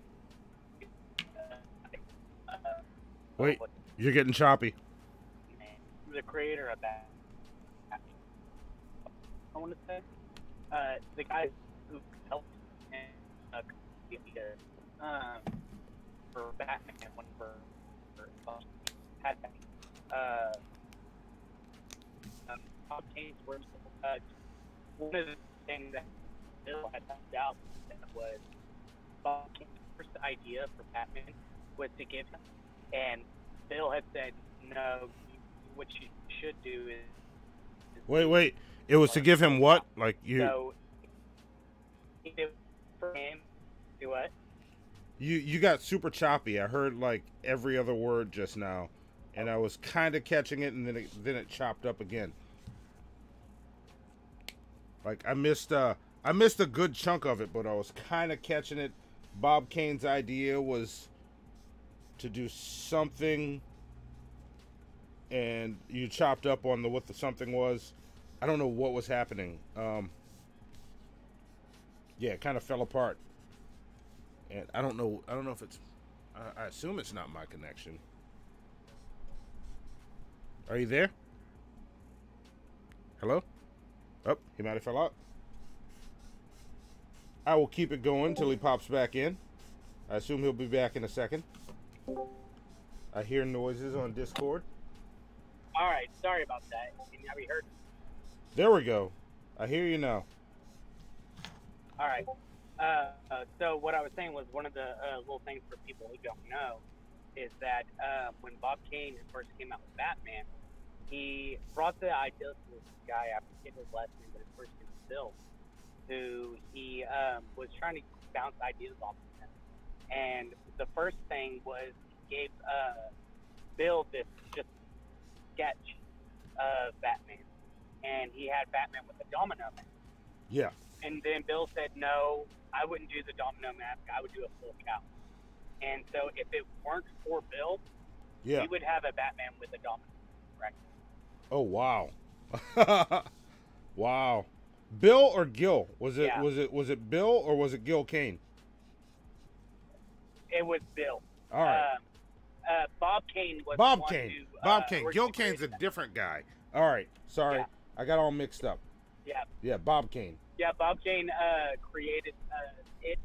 Wait, you're getting choppy. The creator of that, I want to say, the guy who helped for Batman for had Bob Kane's words. One of the things that Bill had found out was Bob Kane's first idea for Batman was to give him, and Bill had said, no, what you should do is... Wait. It was to give him what? Like you... So, for him, do what? You got super choppy. I heard like every other word just now, and I was kind of catching it, and then it chopped up again. Like I missed a good chunk of it, but I was kind of catching it. Bob Kane's idea was to do something, and you chopped up on what the something was. I don't know what was happening. Yeah, it kind of fell apart. And I don't know if it's... I assume it's not my connection. Are you there? Hello? Oh, he might have fell out. I will keep it going till he pops back in. I assume he'll be back in a second. I hear noises on Discord. All right, sorry about that. Can you be heard? There we go. I hear you now. All right. So what I was saying was one of the little things for people who don't know is that when Bob Kane first came out with Batman, he brought the idea to this guy, I forget his last name, but his first name was Bill, who he was trying to bounce ideas off of him. And the first thing was he gave Bill this just sketch of Batman. And he had Batman with a domino mask. Yeah. And then Bill said, no, I wouldn't do the domino mask. I would do a full cow. And so if it weren't for Bill, we would have a Batman with a domino mask, right? Oh, wow. Wow. Bill or Gil? Was it Bill or was it Gil Kane? It was Bill. All right. Bob Kane was Bob Kane. Bob Kane. Gil Kane's a different guy. All right. Sorry. Yeah. I got all mixed up. Yeah. Yeah, Bob Kane. Yeah, Bob Kane created it,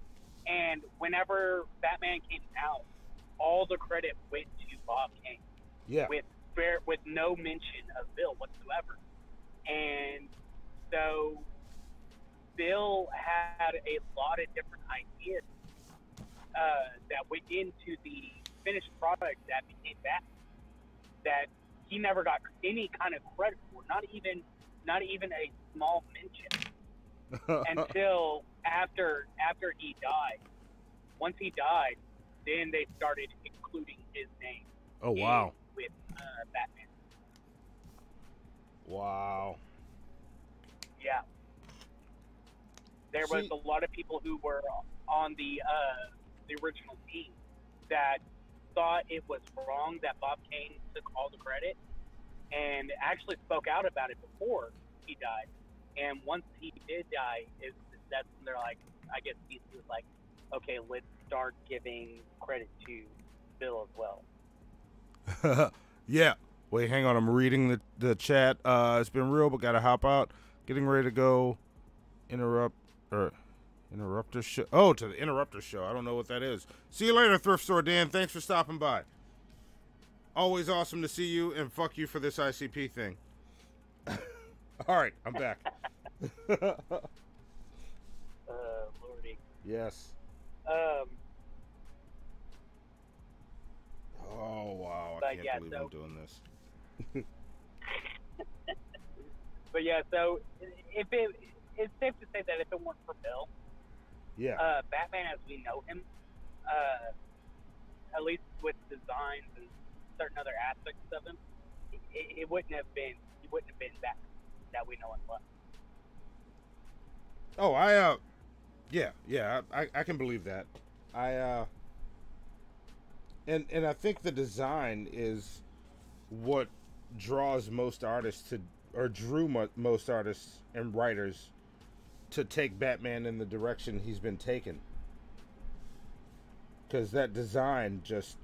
and whenever Batman came out, all the credit went to Bob Kane. Yeah. With no mention of Bill whatsoever. And so Bill had a lot of different ideas that went into the finished product that became Batman that he never got any kind of credit for, not even a small mention until after he died. Once he died, then they started including his name. Oh wow! With Batman. Wow. Yeah. There was a lot of people who were on the original team that thought it was wrong that Bob Kane took all the credit, and actually spoke out about it before he died. And once he did die, that's when they're like, I guess DC was like, okay, let's start giving credit to Bill as well. Yeah. Wait, hang on. I'm reading the chat. It's been real, but gotta hop out. Getting ready to go. Interrupter show. Oh, to the interrupter show. I don't know what that is. See you later, Thrift Store Dan. Thanks for stopping by. Always awesome to see you, and fuck you for this ICP thing. All right, I'm back. Lordy. Yes. Oh wow! I can't believe I'm doing this. But yeah, so it's safe to say that if it weren't for Bill, Batman as we know him, at least with designs and certain other aspects of him, it wouldn't have been Batman that we know and love. Oh, I can believe that. And I think the design is what draws most artists to, or drew most artists and writers to take Batman in the direction he's been taken. Because that design just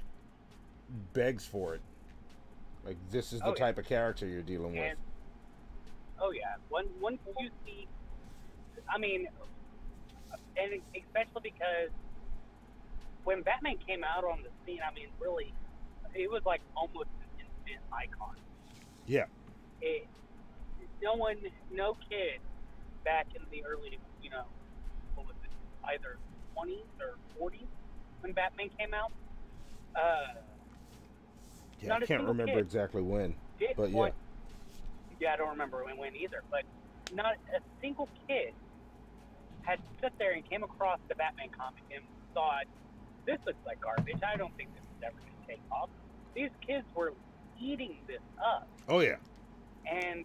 begs for it. Like, this is the type of character you're dealing with. Oh yeah, once you see, I mean, and especially because when Batman came out on the scene, I mean, really, it was like almost an instant icon. Yeah. No kid back in the early, what was it, either 20s or 40s when Batman came out. Yeah, I can't remember exactly when, but yeah. Yeah, I don't remember when either, but not a single kid had sat there and came across the Batman comic and thought, this looks like garbage. I don't think this is ever going to take off. These kids were eating this up. Oh, yeah. And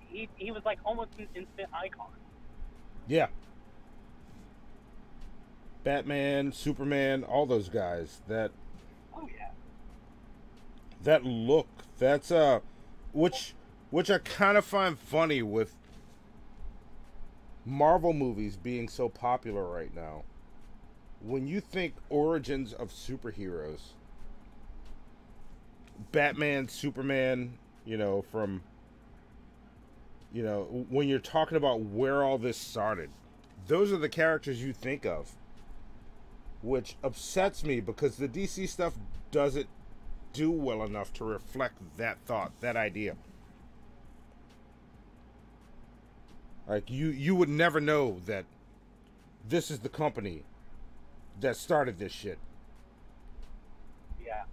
he was like almost an instant icon. Yeah. Batman, Superman, all those guys. Oh, yeah. That look, that's, which I kind of find funny with Marvel movies being so popular right now. When you think origins of superheroes, Batman, Superman, from, when you're talking about where all this started, those are the characters you think of. Which upsets me because the DC stuff doesn't do well enough to reflect that thought, that idea. Like, you would never know that this is the company that started this shit. Yeah.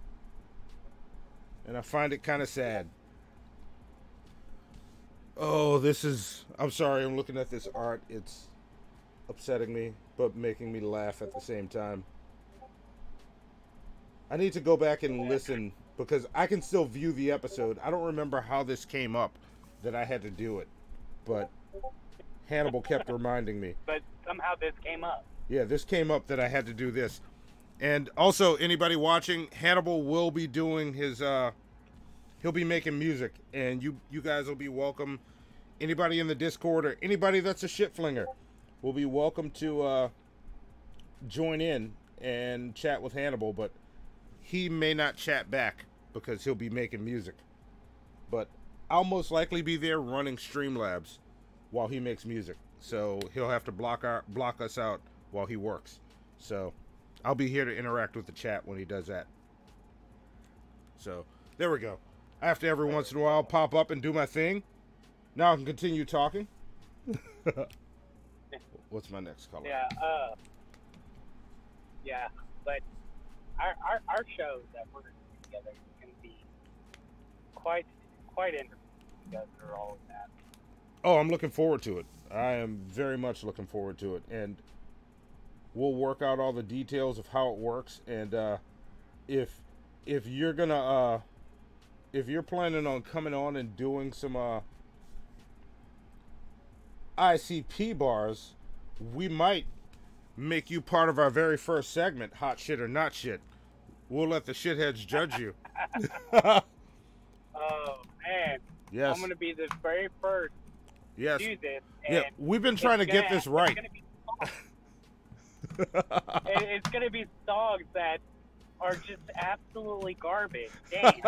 And I find it kind of sad. Oh, I'm sorry, I'm looking at this art. It's upsetting me, but making me laugh at the same time. I need to go back and listen, because I can still view the episode. I don't remember how this came up, that I had to do it. But Hannibal kept reminding me. But somehow this came up. Yeah, this came up that I had to do this. And also, anybody watching, Hannibal will be doing his, he'll be making music. And you guys will be welcome. Anybody in the Discord or anybody that's a shit flinger will be welcome to join in and chat with Hannibal. But he may not chat back because he'll be making music. But I'll most likely be there running Streamlabs while he makes music. So he'll have to block us out while he works. So I'll be here to interact with the chat when he does that. So there we go. I have to every once in a while pop up and do my thing. Now I can continue talking. What's my next color? Yeah. But our show that we're going to do together is going to be quite interesting to go through all of that. Oh, I'm looking forward to it. I am very much looking forward to it, and we'll work out all the details of how it works. And if you're gonna if you're planning on coming on and doing some ICP bars, we might make you part of our very first segment, Hot Shit or Not Shit. We'll let the shitheads judge you. Oh man, Yes. I'm gonna be the very first Yes. to do this. Yeah, we've been trying to get this right. It's gonna be songs that are just absolutely garbage. Damn.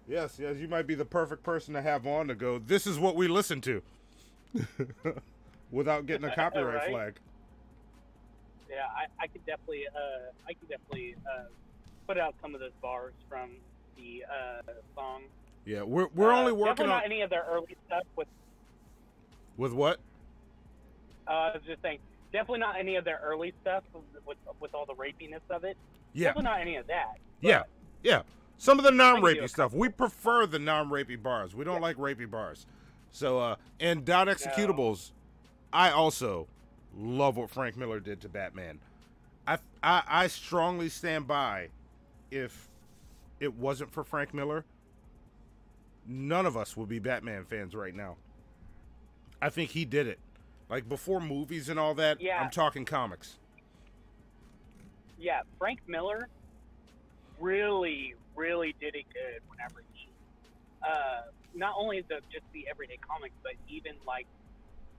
Yes, you might be the perfect person to have on to go, this is what we listen to. Without getting a copyright Right? flag. Yeah, I could definitely put out some of those bars from the song. Yeah, we're only working definitely on not any of their early stuff with. with what? I was just saying, definitely not any of their early stuff with all the rapiness of it. Yeah. Definitely not any of that. Yeah. Some of the do non-rapey a stuff. We prefer the non-rapey bars. We don't like rapey bars. So, and Dot Executables, I also love what Frank Miller did to Batman. I strongly stand by, if it wasn't for Frank Miller, none of us would be Batman fans right now. I think he did it. Like, before movies and all that, Yeah. I'm talking comics. Yeah, Frank Miller really did it good whenever he, not only just the everyday comics, but even like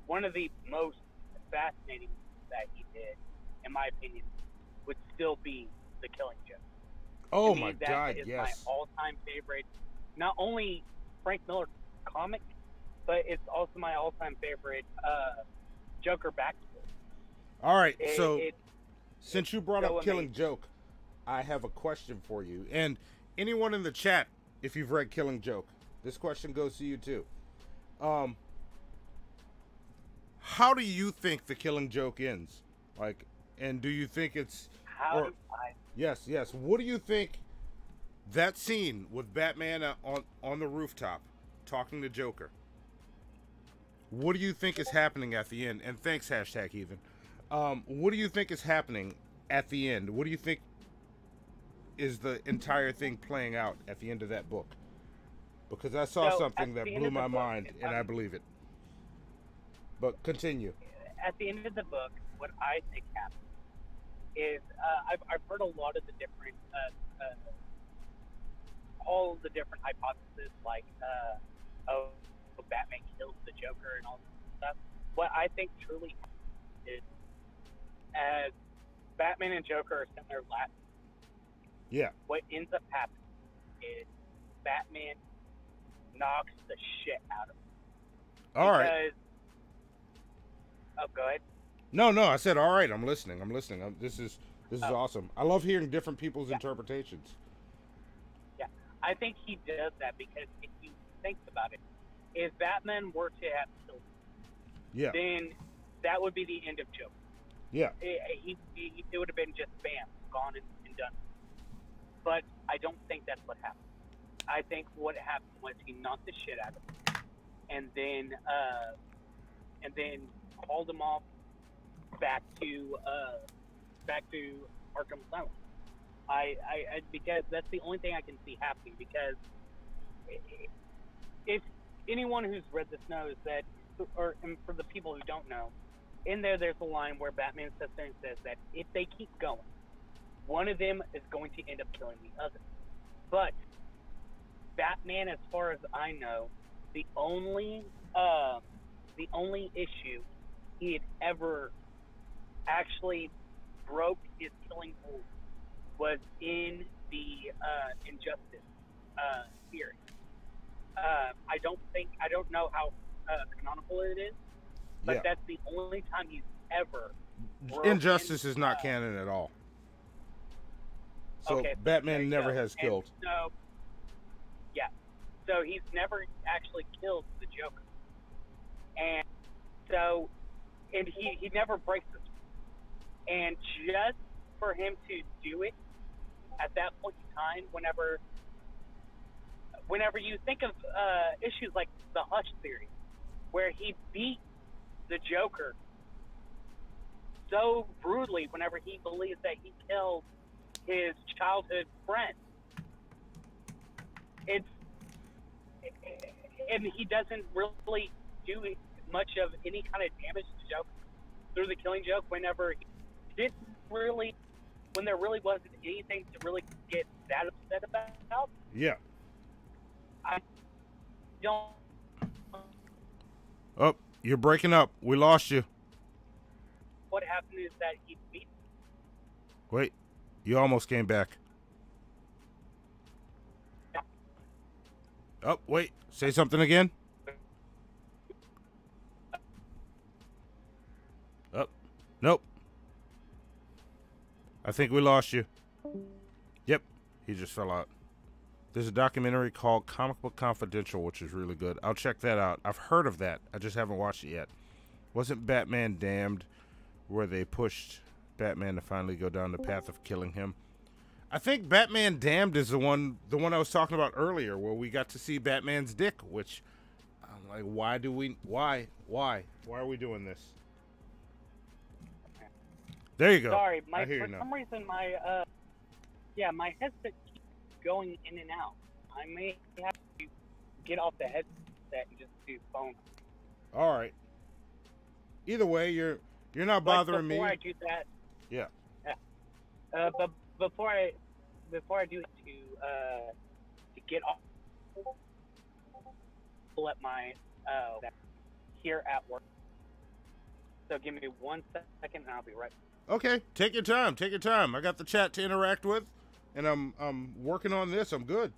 one of the most fascinating that he did, in my opinion, would still be The Killing Joke. Oh To me, my that God, is yes. my all-time favorite. Not only Frank Miller comic, but it's also my all-time favorite Joker backstory. All right, so It- since you brought so up Killing amazing. Joke, I have a question for you. And anyone in the chat, if you've read Killing Joke, this question goes to you too. How do you think the Killing Joke ends? Like, and do you think it's How or- do I? yes. What do you think that scene with Batman on the rooftop talking to Joker? What do you think is happening at the end? And thanks, #Heathen. What do you think is happening at the end? What do you think is the entire thing playing out at the end of that book? Because I saw So, something at that the end blew of the my book, mind, and I believe it. But continue. At the end of the book, what I think happens is I've heard a lot of the different all the different hypotheses, like Batman kills the Joker and all this stuff. What I think truly happens is, as Batman and Joker are sitting there laughing, Yeah. what ends up happening is Batman knocks the shit out of him. All right. Oh, go ahead. No, I said all right. I'm listening. This is Oh. awesome. I love hearing different people's interpretations. Yeah, I think he does that because if you think about it, if Batman were to have killed him, Yeah. then that would be the end of Joker. Yeah. It would have been just bam, gone and done. But I don't think that's what happened. I think what happened was he knocked the shit out of him, and then hauled him off back to Arkham Asylum. I because that's the only thing I can see happening. Because if anyone who's read this knows that, and for the people who don't know, in there's a line where Batman sits there and says that if they keep going, one of them is going to end up killing the other. But Batman, as far as I know, the only issue he had ever actually broke his killing rule was in the Injustice series. I don't know how canonical it is, but Yeah. that's the only time he's ever broken, Injustice is not canon at all. So okay, Batman there you never go. has killed. And so, yeah. So he's never actually killed the Joker. And so and he never breaks this. And just for him to do it at that point in time, whenever you think of issues like the Hush series, where he beat the Joker so brutally whenever he believes that he killed his childhood friend, and he doesn't really do much of any kind of damage to Joker through the Killing Joke whenever he didn't really, when there really wasn't anything to really get that upset about. Yeah. I don't. Oh, you're breaking up. We lost you. What happened is that he beat. Wait, you almost came back. Oh, wait. Say something again. Oh, nope. I think we lost you. Yep, he just fell out. There's a documentary called Comic Book Confidential, which is really good. I'll check that out. I've heard of that. I just haven't watched it yet. Wasn't Batman Damned where they pushed Batman to finally go down the path of killing him? I think Batman Damned is the one I was talking about earlier, where we got to see Batman's dick, which I'm like, why are we doing this? There you go. Sorry, I hear for you now. some reason my headset keeps going in and out. I may have to get off the headset and just do phone. All right. Either way, you're not bothering me. Before I do that, yeah. But before I do it to get off, let my here at work. So give me 1 second, and I'll be right back. Okay, take your time. Take your time. I got the chat to interact with, and I'm working on this. I'm good.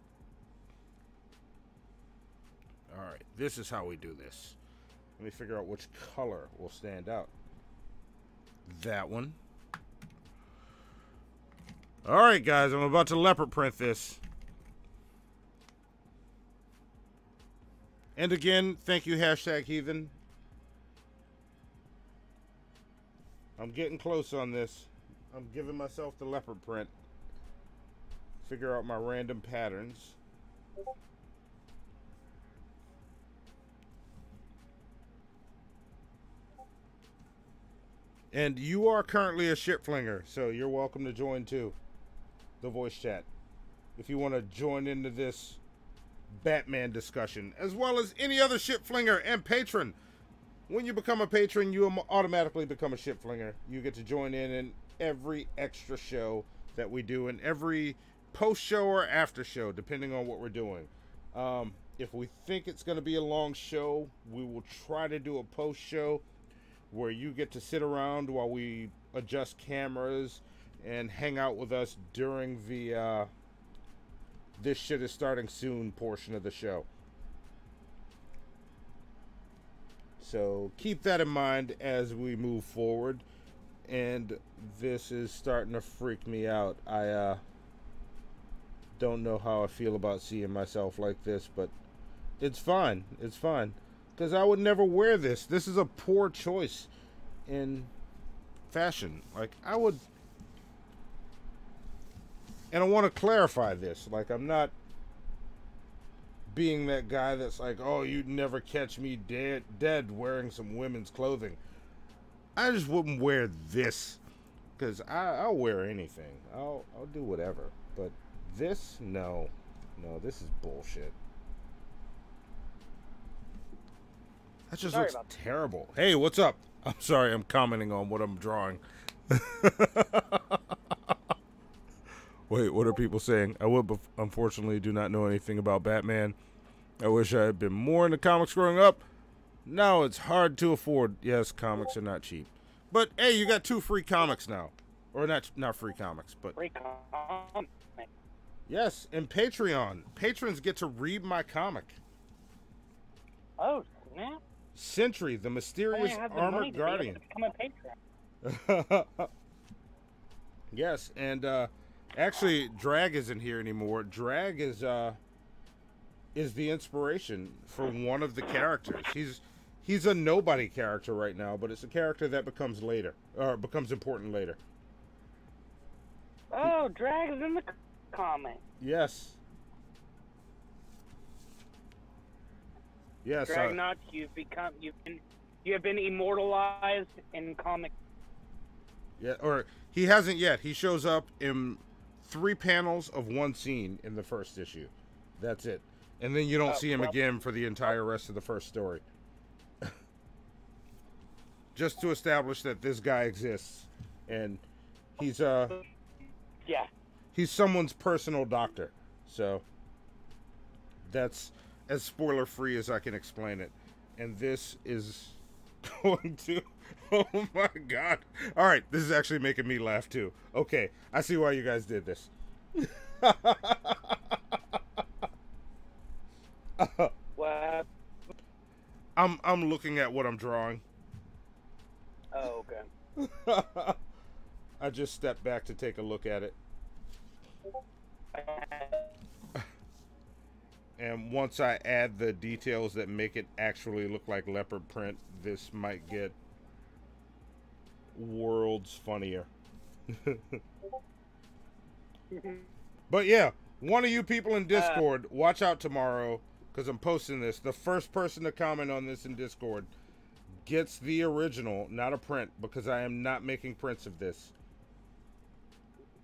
All right, this is how we do this. Let me figure out which color will stand out. That one. All right, guys, I'm about to leopard print this. And again, thank you, #Heathen. I'm getting close on this. I'm giving myself the leopard print. Figure out my random patterns. And you are currently a shit flinger, so you're welcome to join too. The voice chat. If you want to join into this Batman discussion, as well as any other shit flinger and patron. When you become a patron, you automatically become a shit flinger. You get to join in every extra show that we do, and every post show or after show, depending on what we're doing. If we think it's going to be a long show, we will try to do a post show where you get to sit around while we adjust cameras and hang out with us during the this shit is starting soon portion of the show. So keep that in mind as we move forward. And this is starting to freak me out. I don't know how I feel about seeing myself like this, but it's fine. It's fine. Because I would never wear this. This is a poor choice in fashion. Like, I would... And I want to clarify this. Like, I'm not being that guy that's like, oh, you'd never catch me dead wearing some women's clothing. I just wouldn't wear this. Because I'll wear anything. I'll do whatever. But this, no. No, this is bullshit. That just looks terrible. Hey, what's up? I'm sorry, I'm commenting on what I'm drawing. Wait, what are people saying? I would, but unfortunately do not know anything about Batman. I wish I had been more into comics growing up. Now it's hard to afford. Yes, comics are not cheap. But hey, you got 2 free comics now. Or not free comics, but Free comic. yes, and Patreon. Patrons get to read my comic. Oh, snap. Sentry, the mysterious armored guardian. Become a patron. Yes, and actually, Drag isn't here anymore. Drag is the inspiration for one of the characters. he's a nobody character right now, but it's a character that becomes later, or becomes important later. Oh, Drag is in the comic. Yes. Yes. Dragnot, you have been immortalized in comic. Yeah, or he hasn't yet. He shows up in 3 panels of 1 scene in the first issue. That's it. And then you don't see him again for the entire rest of the first story. Just to establish that this guy exists, and he's he's someone's personal doctor. So that's as spoiler free as I can explain it. And this is going to, oh my god. All right, this is actually making me laugh too. Okay, I see why you guys did this. What? I'm looking at what I'm drawing. Oh, okay. I just stepped back to take a look at it. And once I add the details that make it actually look like leopard print, this might get worlds funnier. But yeah, one of you people in Discord, watch out tomorrow, because I'm posting this. The first person to comment on this in Discord gets the original, not a print, because I am not making prints of this,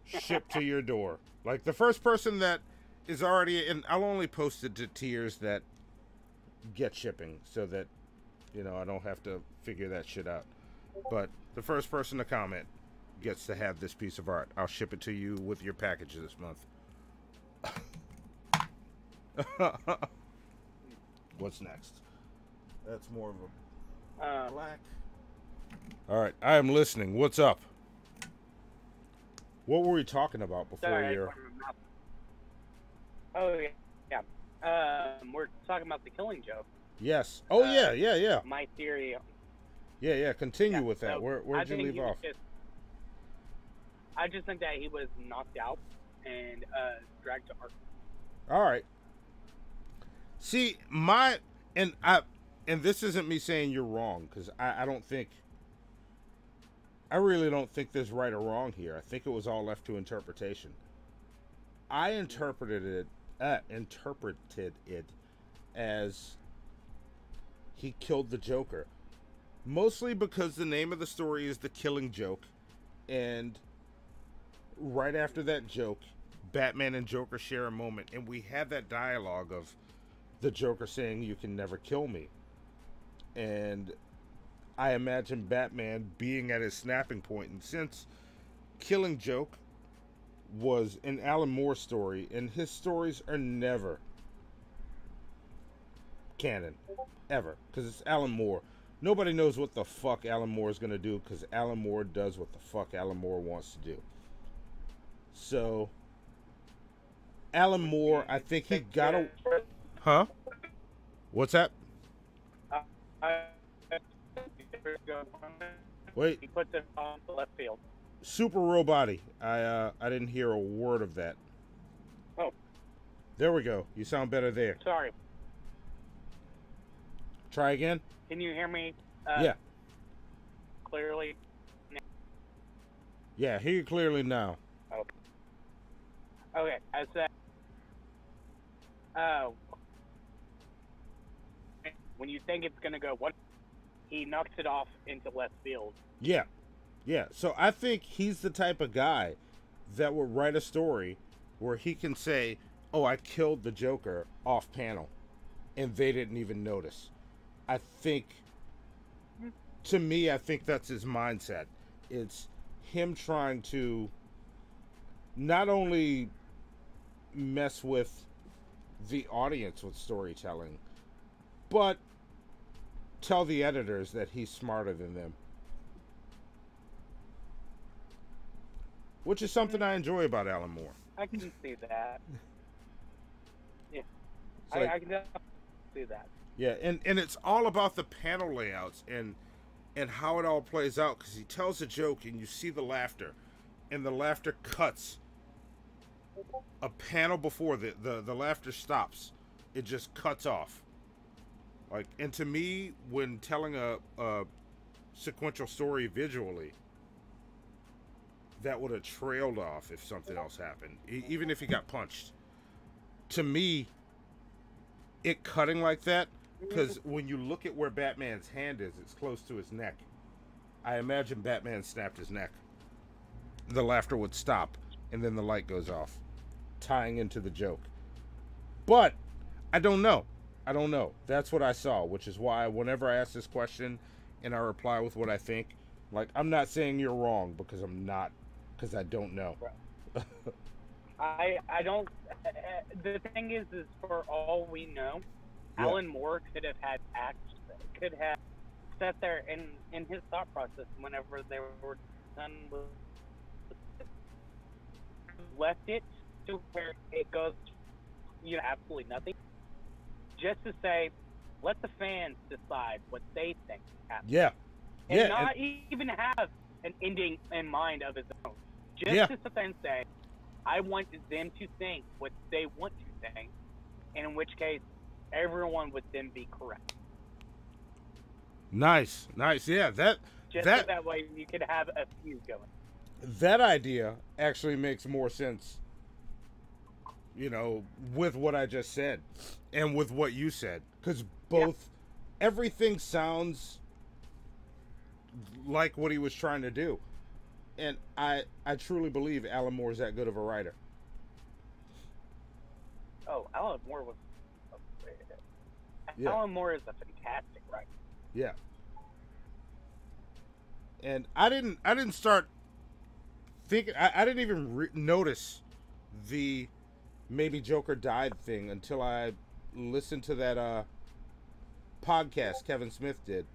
shipped to your door. Like, the first person that is already, and I'll only post it to tiers that get shipping, so that, you know, I don't have to figure that shit out. But the first person to comment gets to have this piece of art. I'll ship it to you with your package this month. What's next? That's more of a black. All right, I am listening. What's up? What were we talking about before here? Oh yeah. We're talking about the Killing Joke. Yes. Oh yeah. My theory. Yeah. Continue with that. So Where'd you leave off? I just think that he was knocked out and dragged to art. All right. See, and this isn't me saying you're wrong, because I really don't think there's right or wrong here. I think it was all left to interpretation. I interpreted it as he killed the Joker, mostly because the name of the story is The Killing Joke, and right after that joke, Batman and Joker share a moment, and we had that dialogue of the Joker saying, "You can never kill me," and I imagine Batman being at his snapping point, and since Killing Joke was an Alan Moore story, and his stories are never canon, ever, because it's Alan Moore. Nobody knows what the fuck Alan Moore is going to do, because Alan Moore does what the fuck Alan Moore wants to do. So, Alan Moore, I think he got a... Huh? What's that? Wait. He puts it on the left field. Super Robot-y. I didn't hear a word of that. Oh. There we go. You sound better there. Sorry. Try again? Can you hear me? Yeah. Clearly? Yeah, hear you clearly now. Oh. Okay, I said... when you think it's going to go, what? He knocks it off into left field. Yeah. Yeah, so I think he's the type of guy that would write a story where he can say, "Oh, I killed the Joker off panel," and they didn't even notice. I think, to me, I think that's his mindset. It's him trying to not only mess with the audience with storytelling, but tell the editors that he's smarter than them. Which is something I enjoy about Alan Moore. I can see that. Yeah. Like, I can definitely see that. Yeah, and it's all about the panel layouts and how it all plays out, because he tells a joke and you see the laughter, and the laughter cuts a panel before the laughter stops. It just cuts off. Like, and to me, when telling a sequential story visually, that would have trailed off if something else happened, even if he got punched. To me, it cutting like that, because when you look at where Batman's hand is, it's close to his neck. I imagine Batman snapped his neck. The laughter would stop, and then the light goes off, tying into the joke. But I don't know. I don't know. That's what I saw, which is why whenever I ask this question and I reply with what I think, like, I'm not saying you're wrong, because I'm not, because I don't know. I don't. The thing is for all we know, Yeah. Alan Moore could have sat there in his thought process whenever they were done with, left it to where it goes, absolutely nothing, just to say, let the fans decide what they think happened. Yeah. And Yeah. not even have an ending in mind of his own. Just Yeah. to sit there and say, I want them to think what they want to think, and in which case, everyone would then be correct. Nice. Yeah, so that way you could have a feud going. That idea actually makes more sense, with what I just said and with what you said, because everything sounds like what he was trying to do, and I truly believe Alan Moore is that good of a writer. Oh, Alan Moore was. Yeah. Alan Moore is a fantastic writer. Yeah. And I didn't start thinking. I didn't even notice the maybe Joker died thing until I listened to that podcast Kevin Smith did,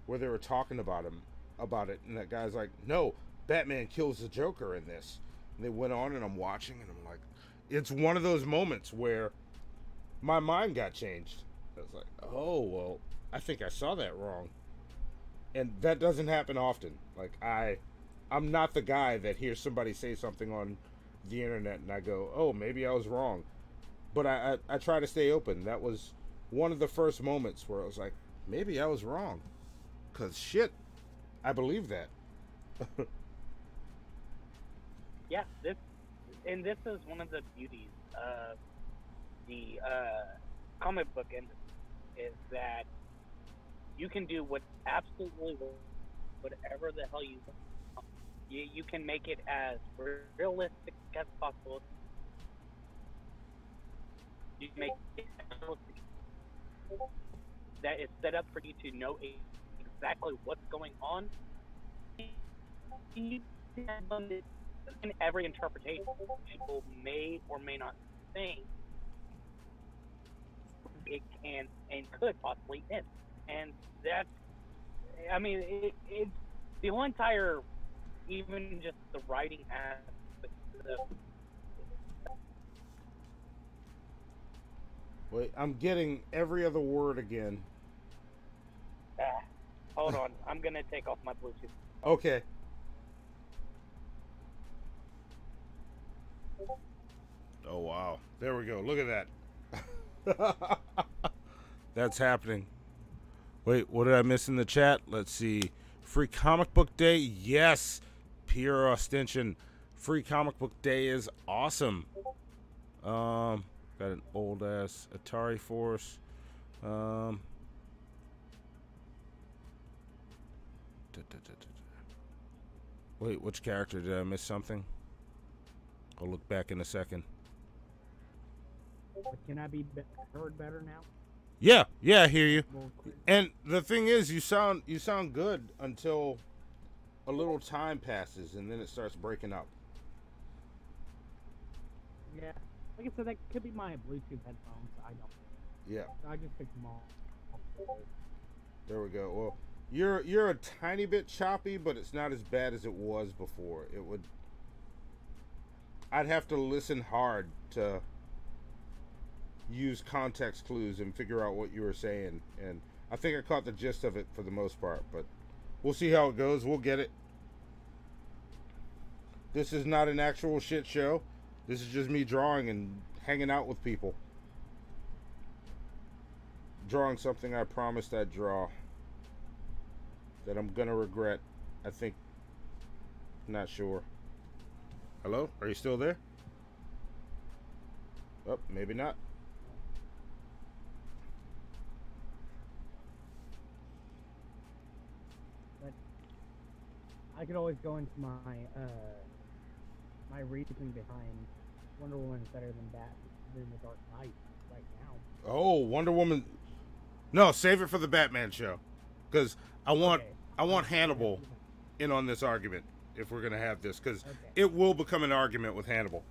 where they were talking about it, and that guy's like, "No, Batman kills the Joker in this." And they went on, and I'm watching, and I'm like, it's one of those moments where my mind got changed. I was like, oh, well, I think I saw that wrong. And that doesn't happen often. Like, I'm not the guy that hears somebody say something on the internet and I go, oh, maybe I was wrong. But I try to stay open. That was one of the first moments where I was like, maybe I was wrong. Because shit, I believe that. Yeah, this is one of the beauties of the comic book industry, is that you can do absolutely whatever the hell you want. You can make it as realistic as possible. You can make it as realistic that is set up for you to know exactly what's going on. You can in every interpretation people may or may not think it can and could possibly end. And that's, I mean, it's the whole entire, even just the writing aspect of. Wait, I'm getting every other word again. Hold on, I'm gonna take off my Bluetooth. Okay. Oh, wow. There we go. Look at that. That's happening. Wait, what did I miss in the chat? Let's see. Free Comic Book Day. Yes. Pure ostension. Free Comic Book Day is awesome. Got an old ass Atari Force. Wait, which character? Did I miss something? I'll look back in a second. Can I be heard better now? Yeah, I hear you. And the thing is, you sound good until a little time passes, and then it starts breaking up. Yeah, like I said, that could be my Bluetooth headphones. I don't. Yeah. I just picked them all. There we go. Well, you're a tiny bit choppy, but it's not as bad as it was before. I'd have to listen hard to use context clues and figure out what you were saying, and I think I caught the gist of it for the most part, but we'll see how it goes. We'll get it. This is not an actual shit show. This is just me drawing and hanging out with people. drawing something I promised I'd draw that I'm gonna regret. I think. Not sure. Hello? Are you still there? Oh, maybe not. But I could always go into my my reasoning behind Wonder Woman is better than the Dark Knight right now. Oh, Wonder Woman. No, save it for the Batman show, because I want Hannibal in on this argument if we're gonna have this, because it will become an argument with Hannibal.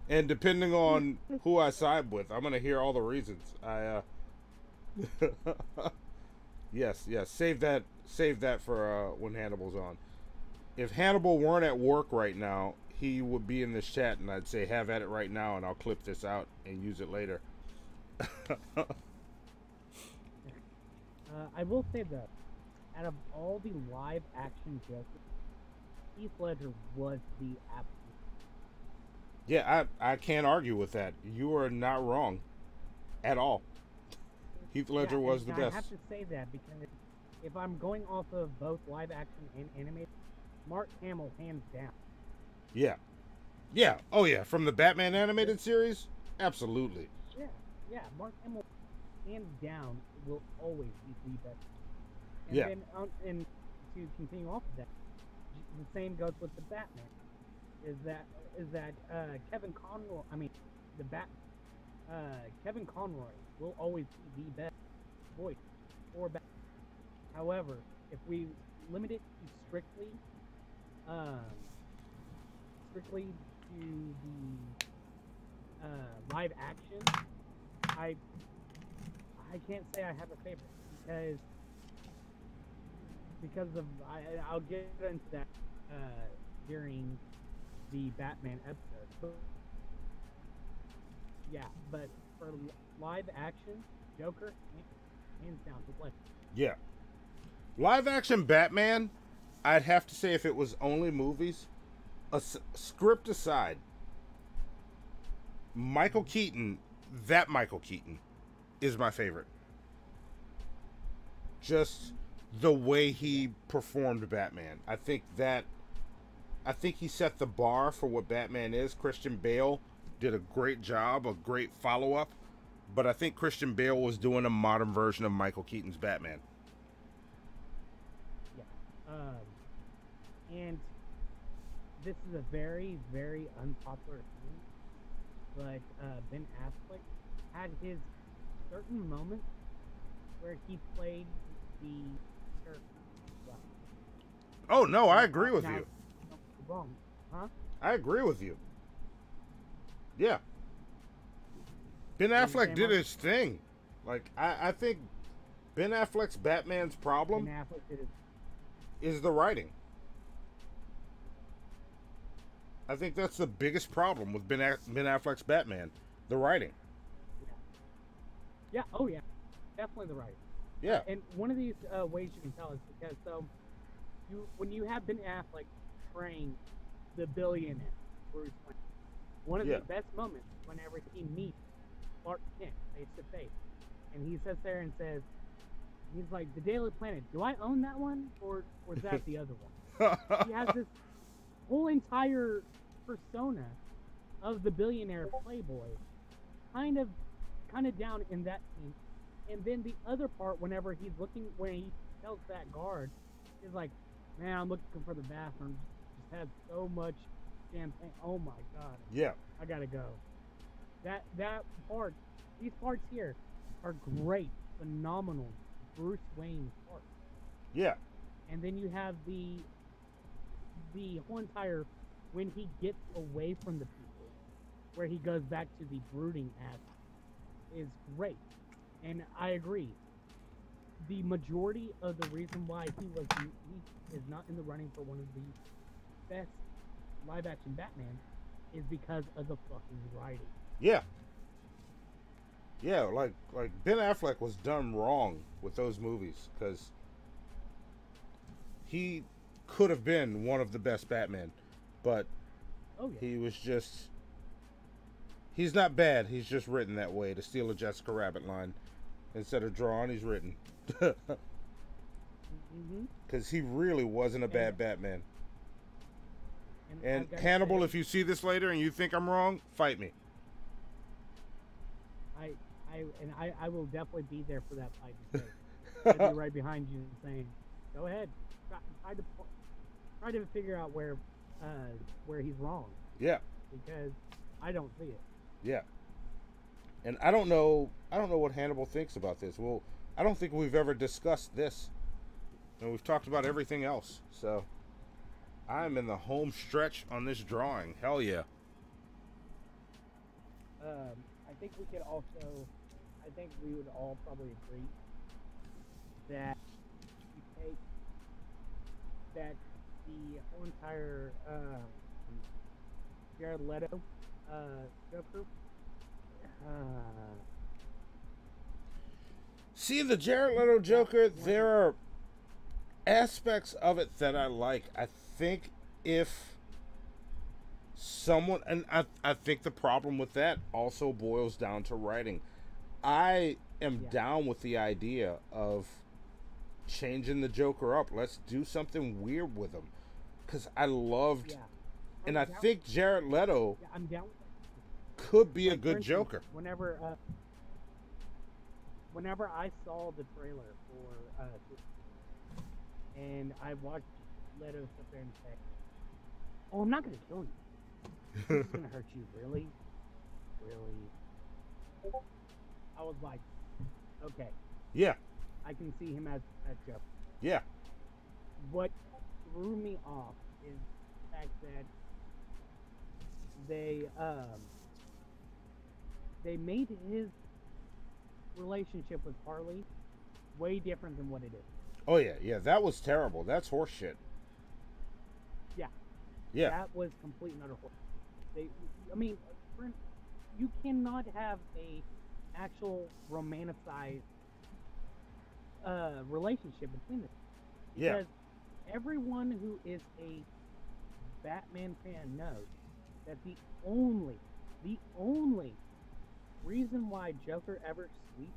And depending on who I side with, I'm gonna hear all the reasons. Yes, save that for when Hannibal's on. If Hannibal weren't at work right now, he would be in this chat, and I'd say, have at it right now, and I'll clip this out and use it later. I will say that out of all the live action Jokers, Heath Ledger was the absolute. Yeah, I can't argue with that. You are not wrong at all. Heath Ledger was the best. I have to say that because if I'm going off of both live action and animated, Mark Hamill hands down. Yeah. Oh yeah, from the Batman animated series, absolutely. Yeah. Mark Hamill, hands down, will always be the best. And yeah. Then, and to continue off of that, the same goes with the Batman. Is that Kevin Conroy? I mean, Kevin Conroy will always be the best voice for Batman. However, if we limit it to strictly to the live action, I can't say I have a favorite because of I'll get into that during the Batman episode. But for live action, Joker, hands down, to play. Yeah. Live action Batman, I'd have to say if it was only movies, script aside, Michael Keaton is my favorite. Just the way he performed Batman. I think he set the bar for what Batman is. Christian Bale did a great job, a great follow-up, but I think Christian Bale was doing a modern version of Michael Keaton's Batman. And this is a very, very unpopular thing, but Ben Affleck had his certain moments where he played the character well. Oh, no, I agree with you. Wrong, huh? I agree with you. Yeah. Ben Affleck did his thing. Like, I think Ben Affleck's Batman's problem is the writing. I think that's the biggest problem with Ben Affleck's Batman. The writing. Yeah. Oh yeah. Definitely the writing. Yeah. And one of these ways you can tell is because when you have Ben Affleck portraying the billionaire Bruce Wayne, one of the best moments whenever he meets Clark Kent face to face, and he sits there and says, he's like, the Daily Planet, do I own that one or is that the other one? He has this whole entire persona of the billionaire playboy kind of down in that scene. And then the other part, when he tells that guard, he's like, man, I'm looking for the bathroom. Just had so much champagne. Oh my god. Yeah. I gotta go. That part, these parts here are great, phenomenal Bruce Wayne parts. Yeah. And then you have the whole entire, when he gets away from the people, where he goes back to the brooding aspect, is great. And I agree. The majority of the reason why he is not in the running for one of the best live action Batman is because of the fucking writing. Yeah. Yeah, like Ben Affleck was done wrong with those movies because he could have been one of the best Batman, but he was just He's not bad. He's just written that way to steal a Jessica Rabbit line. Instead of drawn, he's written. Because he really wasn't a bad Batman. And Hannibal, if you see this later and you think I'm wrong, fight me. I will definitely be there for that fight. I'll be right behind you and saying, "Go ahead, try to figure out where he's wrong." Yeah. Because I don't see it. Yeah. And I don't know what Hannibal thinks about this. Well, I don't think we've ever discussed this. And we've talked about everything else. So I'm in the home stretch on this drawing. Hell yeah. I think we could also, I think we would all probably agree that you take that the whole entire Jared Leto Joker. See, the Jared Leto Joker, there are aspects of it that I like. I think if someone, and I think the problem with that also boils down to writing. I am down with the idea of changing the Joker up. Let's do something weird with him. Because I loved, and I think Jared Leto I'm down with could be a good instance, Joker. Whenever I saw the trailer for and I watched Leto sit there and say, "Oh, I'm not going to kill you. It's going to hurt you, really? Really?" I was like, okay. Yeah. I can see him as Joker. Yeah. What threw me off is the fact that they made his relationship with Harley way different than what it is. Oh yeah, that was terrible. That's horseshit. Yeah. Yeah. That was complete and utter horseshit. You cannot have a actual romanticized relationship between them. Because everyone who is a Batman fan knows that the only reason why Joker ever sweet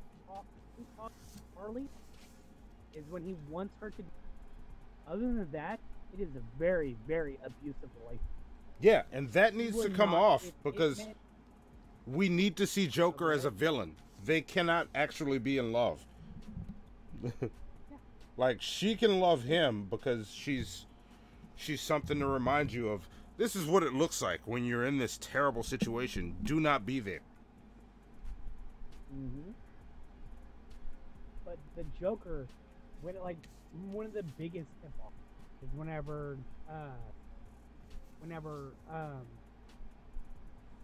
talks Harley is when he wants her to. Other than that, it is a very, very abusive relationship. Yeah, and that needs to come off because we need to see Joker as a villain. They cannot actually be in love. Like, she can love him because she's something to remind you of. This is what it looks like when you're in this terrible situation. Do not be there. But the Joker, one of the biggest tip-offs is whenever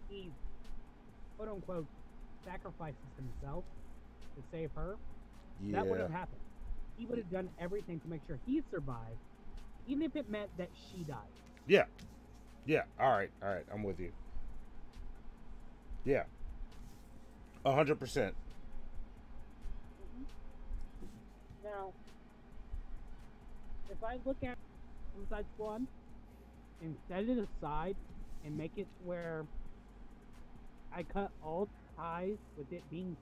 he quote unquote sacrifices himself to save her. Yeah. That would have happened. He would have done everything to make sure he survived, even if it meant that she died. Yeah. Yeah. All right. I'm with you. Yeah. 100%. Now, if I look at Suicide Squad and set it aside and make it where I cut all ties with it being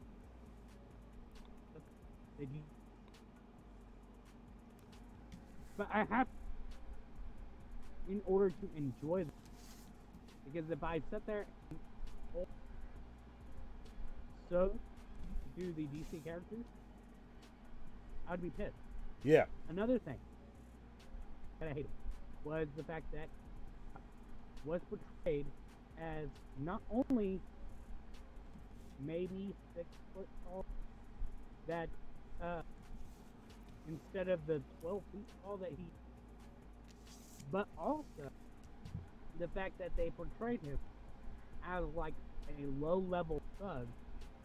but I have in order to enjoy them. Because if I sit there and do the DC characters, I'd be pissed. Yeah. Another thing that I hated was the fact that was portrayed as not only maybe 6 foot tall, that instead of the 12 feet tall that he, but also the fact that they portrayed him as like a low level thug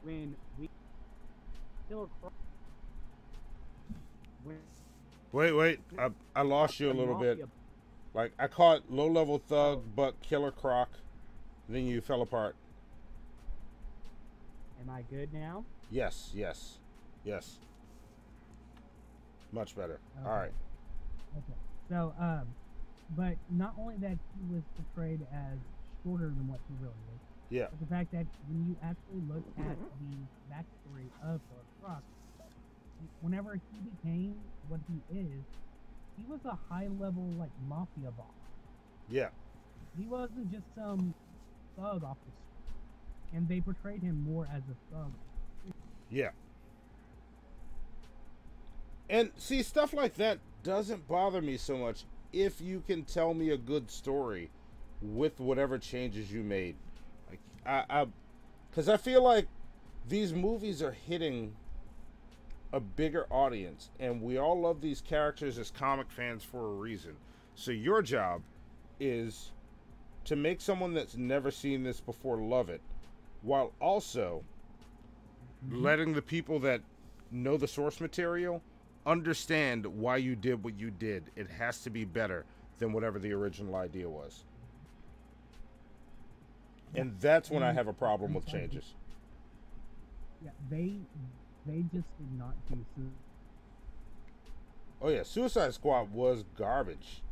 when we Killer Croc. Wait. I lost you a little bit. Like, I caught low level thug, but Killer Croc. Then you fell apart. Am I good now? Yes. Much better. Okay. All right. Okay. So, but not only that he was portrayed as shorter than what he really is, Yeah. But the fact that when you actually look at the backstory of Killer Croc, whenever he became what he is, he was a high-level, like, mafia boss. Yeah. He wasn't just some thug off the street. And they portrayed him more as a thug. Yeah. And see, stuff like that doesn't bother me so much if you can tell me a good story with whatever changes you made. Like, because I feel like these movies are hitting a bigger audience, and we all love these characters as comic fans for a reason. So your job is to make someone that's never seen this before love it, while also letting the people that know the source material understand why you did what you did. It has to be better than whatever the original idea was. And that's when I have a problem with changes. Yeah, they just did not do Oh yeah, Suicide Squad was garbage.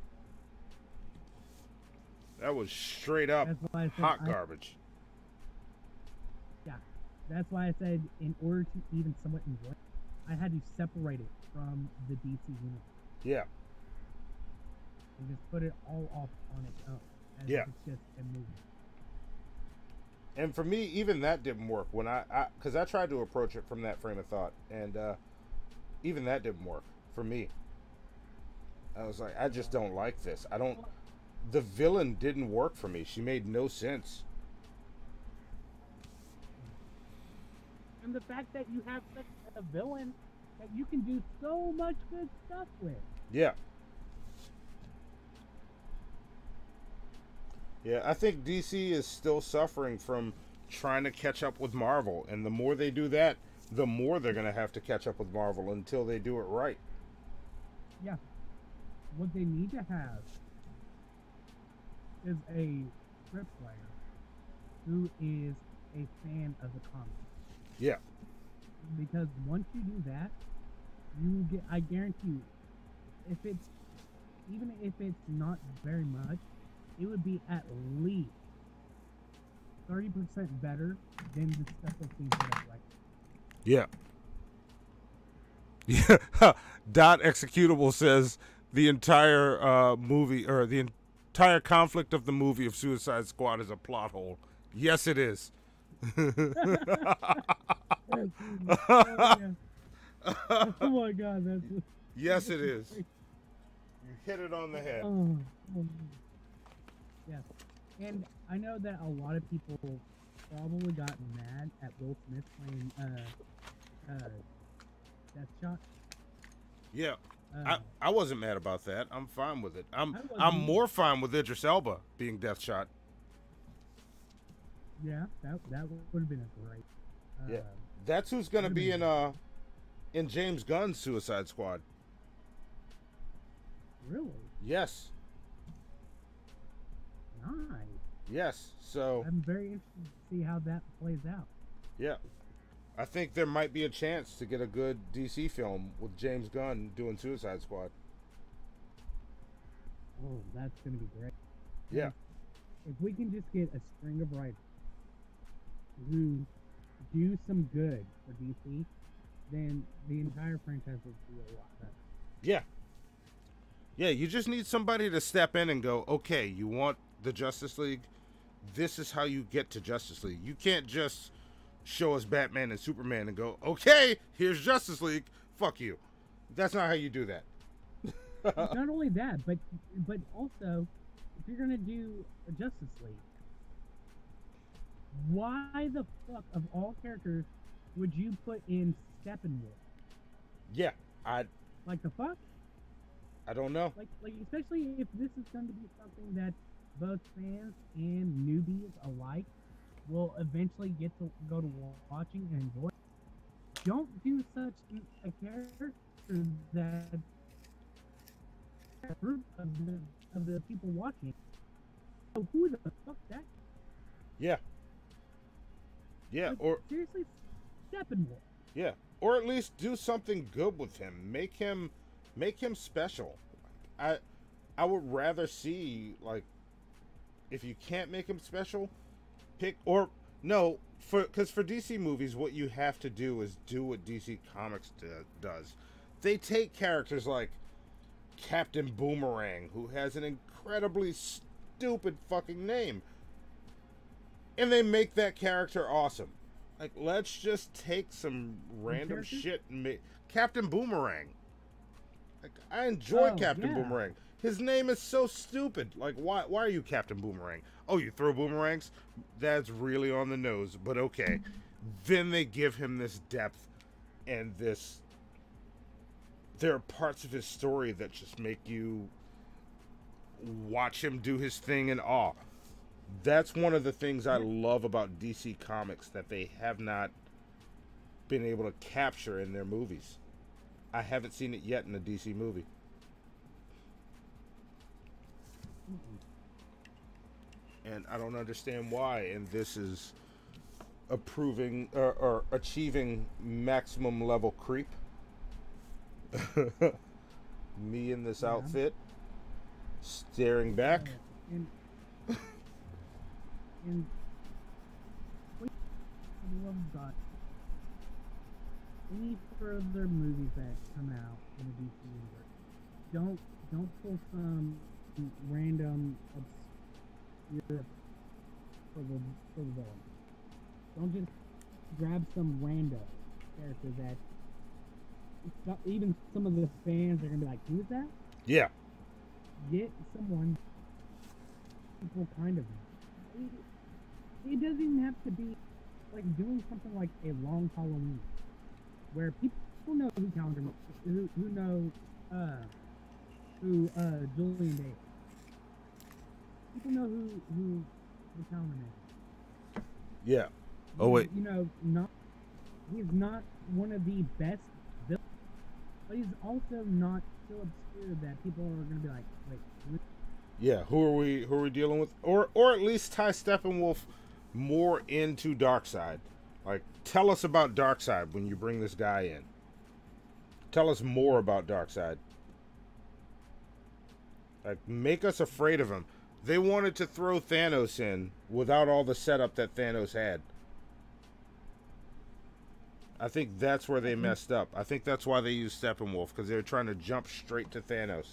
That was straight up hot garbage. Yeah, that's why I said in order to even somewhat enjoy it, I had to separate it from the DC universe. Yeah. And just put it all off on its own. As Yeah. if it's just a movie. And for me, even that didn't work when because I tried to approach it from that frame of thought, and even that didn't work for me. I was like, I just don't like this. The villain didn't work for me. She made no sense. And the fact that you have such a villain that you can do so much good stuff with. Yeah. Yeah, I think DC is still suffering from trying to catch up with Marvel, and the more they do that, the more they're going to have to catch up with Marvel until they do it right. Yeah. What they need to have is a script writer who is a fan of the comics. Yeah. Because once you do that, I guarantee you, even if it's not very much, it would be at least 30% better than the stuff that's being put up right now. Yeah. Yeah. Dot Executable says the entire movie, or the entire conflict of the movie of Suicide Squad is a plot hole. Yes, it is. Oh my God, that's... Yes, it is. You hit it on the head. Oh. Yeah, and I know that a lot of people probably got mad at Will Smith playing Deathshot. Yeah, I wasn't mad about that. I'm fine with it. I'm more fine with Idris Elba being Deathshot. Yeah, that would have been a great. Yeah, that's who's gonna be in James Gunn's Suicide Squad. Really? Yes. Nice. Yes. So I'm very interested to see how that plays out. Yeah, I think there might be a chance to get a good DC film with James Gunn doing Suicide Squad. Oh, that's gonna be great. Yeah. If we can just get a string of writers who do some good for DC, then the entire franchise will be a lot better. Yeah. Yeah, you just need somebody to step in and go, okay, you want the Justice League? This is how you get to Justice League. You can't just show us Batman and Superman and go, okay, here's Justice League. Fuck you. That's not how you do that. Not only that, but also, if you're gonna do a Justice League, why the fuck of all characters would you put in Steppenwolf? Yeah, like the fuck? I don't know. Like especially if this is going to be something that both fans and newbies alike will eventually get to go to watching and enjoy. Don't do such a character that group of the people watching. So who the fuck that? Yeah. Yeah, like, or seriously, Steppenwolf. Yeah, or at least do something good with him. Make him special. I would rather see, like, if you can't make him special, pick or no because for DC movies, what you have to do is do what DC Comics does. They take characters like Captain Boomerang, who has an incredibly stupid fucking name, and they make that character awesome. Like, let's just take some random shit and make Captain Boomerang. Like, I enjoy Captain Boomerang. His name is so stupid. Like, why are you Captain Boomerang? Oh, you throw boomerangs? That's really on the nose, but okay. Then they give him this depth and this... There are parts of his story that just make you watch him do his thing in awe. That's one of the things I love about DC Comics that they have not been able to capture in their movies. I haven't seen it yet in a DC movie. And I don't understand why. And this is approving or achieving maximum level creep. Me in this outfit, staring back. And we love God. Any further movies that come out in the DC universe, don't pull some random obscure for the villain. Don't just grab some random character that even some of the fans are gonna be like, who's that? Yeah. Get someone people kind of. It doesn't even have to be like doing something like a long Halloween, where people know who Calendar, who know Julian Day. People know who the Calendar is. Yeah. Oh wait. You know, he's not one of the best villains, but he's also not so obscure that people are gonna be like, wait. Yeah, who are we dealing with? Or at least tie Steppenwolf more into Darkseid. Like, tell us about Darkseid when you bring this guy in. Tell us more about Darkseid. Like, make us afraid of him. They wanted to throw Thanos in without all the setup that Thanos had. I think that's where they messed up. I think that's why they used Steppenwolf, because they were trying to jump straight to Thanos.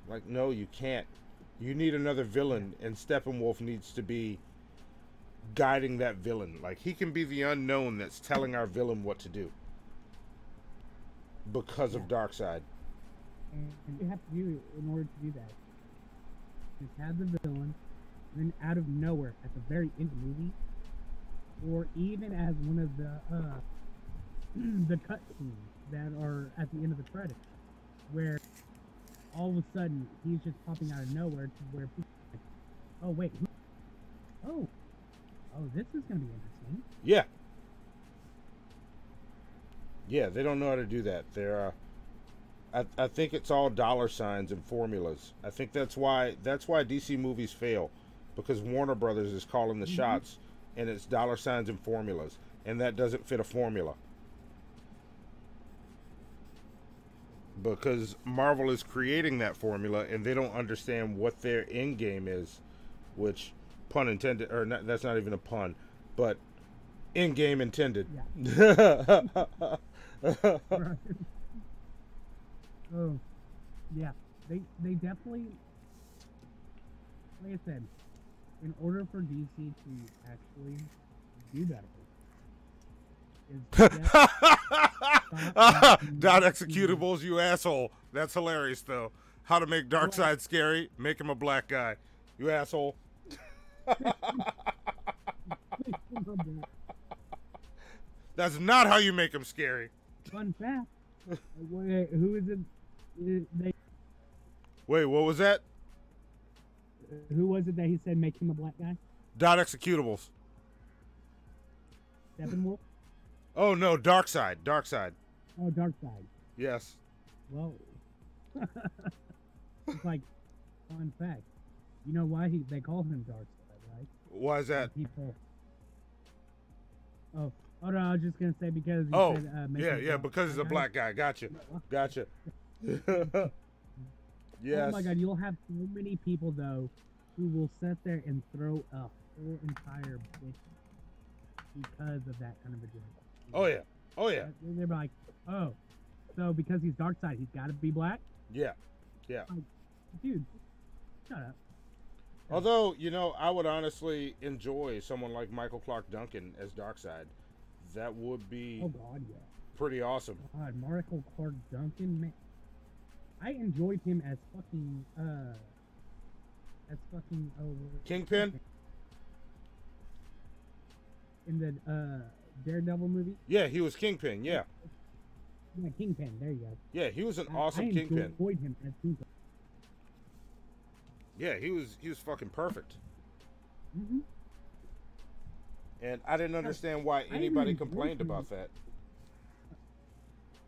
Like, no, you can't. You need another villain, and Steppenwolf needs to be guiding that villain. Like, he can be the unknown that's telling our villain what to do. Because of Darkseid. And you have to do in order to do that. Just have the villain, and then out of nowhere, at the very end of the movie, or even as one of the cut scenes that are at the end of the credits, where all of a sudden he's just popping out of nowhere to where people are like, oh wait, oh, this is gonna be interesting. Yeah. Yeah, they don't know how to do that. They're I think it's all dollar signs and formulas. I think that's why DC movies fail, because Warner Brothers is calling the shots, and it's dollar signs and formulas, and that doesn't fit a formula. Because Marvel is creating that formula, and they don't understand what their end game is, which, pun intended, or not, that's not even a pun, but end game intended. Yeah. Oh, yeah. They definitely, like I said, in order for DC to actually do better, Dot executables, you asshole. That's hilarious, though. How to make Darkseid scary? Make him a black guy. You asshole. That's not how you make him scary. Fun fact. Wait, who is it? Wait, what was that? Who was it that he said make him a black guy? Dot executables. Steppenwolf? Oh no, Darkseid. Darkseid. Oh, Darkseid. Yes. Well, it's like, fun fact. You know why they call him Darkseid, right? Why is that? People. Oh no, I was just gonna say because. You said, yeah, because he's a black guy. Gotcha. Yes. Oh my God, you'll have so many people though who will sit there and throw a whole entire bitch because of that kind of a joke. Oh yeah. Oh yeah. They're like, oh, so because he's dark side, he's got to be black. Yeah. Yeah. Like, dude, shut up. Although, you know, I would honestly enjoy someone like Michael Clark Duncan as Darkseid. That would be Oh God, yeah. pretty awesome. God, Michael Clark Duncan, man. I enjoyed him as fucking Kingpin? in the Daredevil movie. Yeah, he was Kingpin, yeah. Yeah, Kingpin. There you go. Yeah, he was an awesome I Kingpin. enjoyed him as Kingpin. Yeah, he was fucking perfect. Mm-hmm. And I didn't understand why anybody complained about that.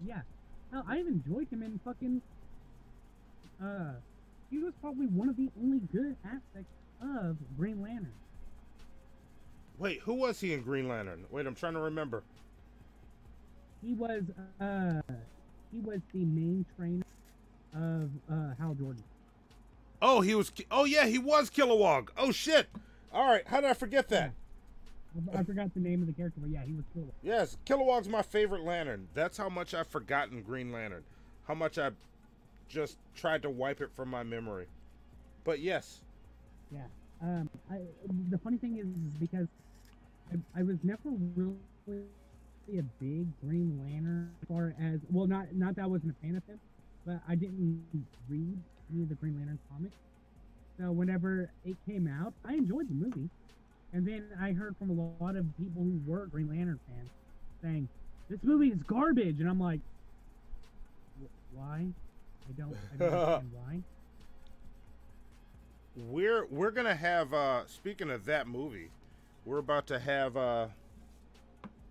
Yeah. No, I've enjoyed him in fucking he was probably one of the only good aspects of Green Lantern. Wait, who was he in Green Lantern? Wait, I'm trying to remember. He was the main trainer of Hal Jordan. Oh, he was Kilowog. Oh shit. All right, how did I forget that? I forgot the name of the character, but yeah, he was Kilowog. Yes, Kilowog's my favorite Lantern. That's how much I've forgotten Green Lantern. How much I just tried to wipe it from my memory. But yes. Yeah. The funny thing is because I was never really a big Green Lantern as far as, well, not that I wasn't a fan of him, but I didn't read any of the Green Lantern comics. So whenever it came out, I enjoyed the movie. And then I heard from a lot of people who were Green Lantern fans saying, this movie is garbage. And I'm like, why? I don't understand why. We're gonna have speaking of that movie, we're about to have a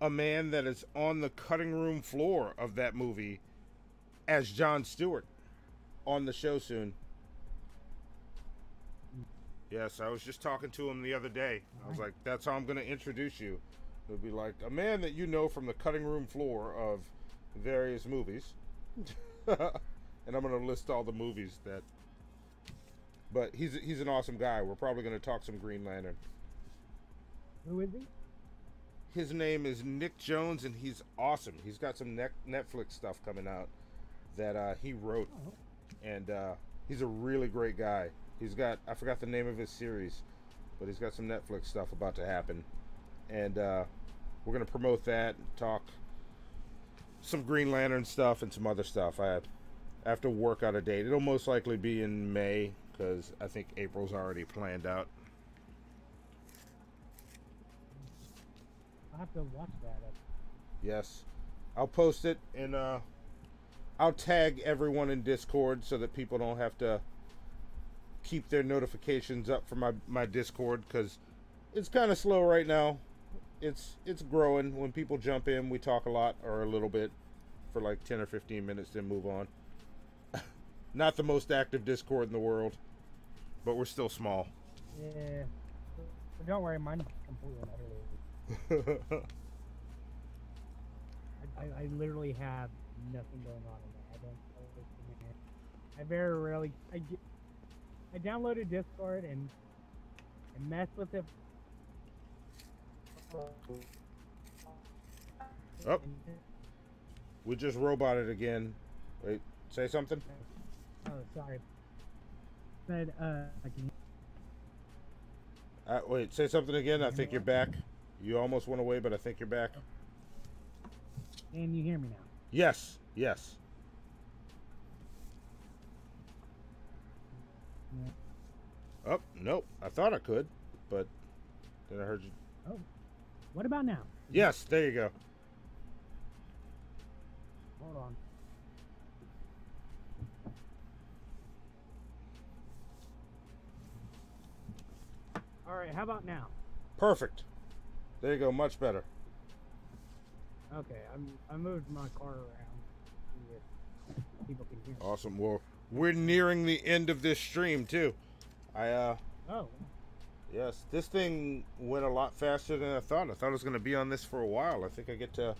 man that is on the cutting room floor of that movie as Jon Stewart on the show soon. Yes, I was just talking to him the other day. I was like, that's how I'm going to introduce you. It'll be like a man that you know from the cutting room floor of various movies. And I'm going to list all the movies that... But he's an awesome guy. We're probably going to talk some Green Lantern. Who is he? His name is Nick Jones, and he's awesome. He's got some Netflix stuff coming out that he wrote. Oh. And he's a really great guy. He's got, I forgot the name of his series, but he's got some Netflix stuff about to happen. And we're going to promote that and talk some Green Lantern stuff and some other stuff. I have to work out a date. It'll most likely be in May, because I think April's already planned out. I'll have to watch that. Yes. I'll post it, and I'll tag everyone in Discord so that people don't have to keep their notifications up for my Discord, because it's kind of slow right now. It's growing. When people jump in, we talk a lot or a little bit for like 10 or 15 minutes, then move on. Not the most active Discord in the world, but we're still small. Yeah. But don't worry, mine is completely and utterly. I literally have nothing going on in there. I don't know anything in it. I very rarely... I downloaded Discord and messed with it. Oh. We just roboted again. Wait, say something? Oh, sorry. Said, wait, say something again. I think you're back. You almost went away, but I think you're back. Can you hear me now? Yes, yes. Yeah. Oh, nope. I thought I could, but then I heard you. Oh. What about now? Yes, there you go. Hold on. Alright, how about now? Perfect. There you go, much better. Okay, I moved my car around so people can hear. Awesome. Well, we're nearing the end of this stream too. Oh. Yes, this thing went a lot faster than I thought. I thought I was going to be on this for a while. I think I get to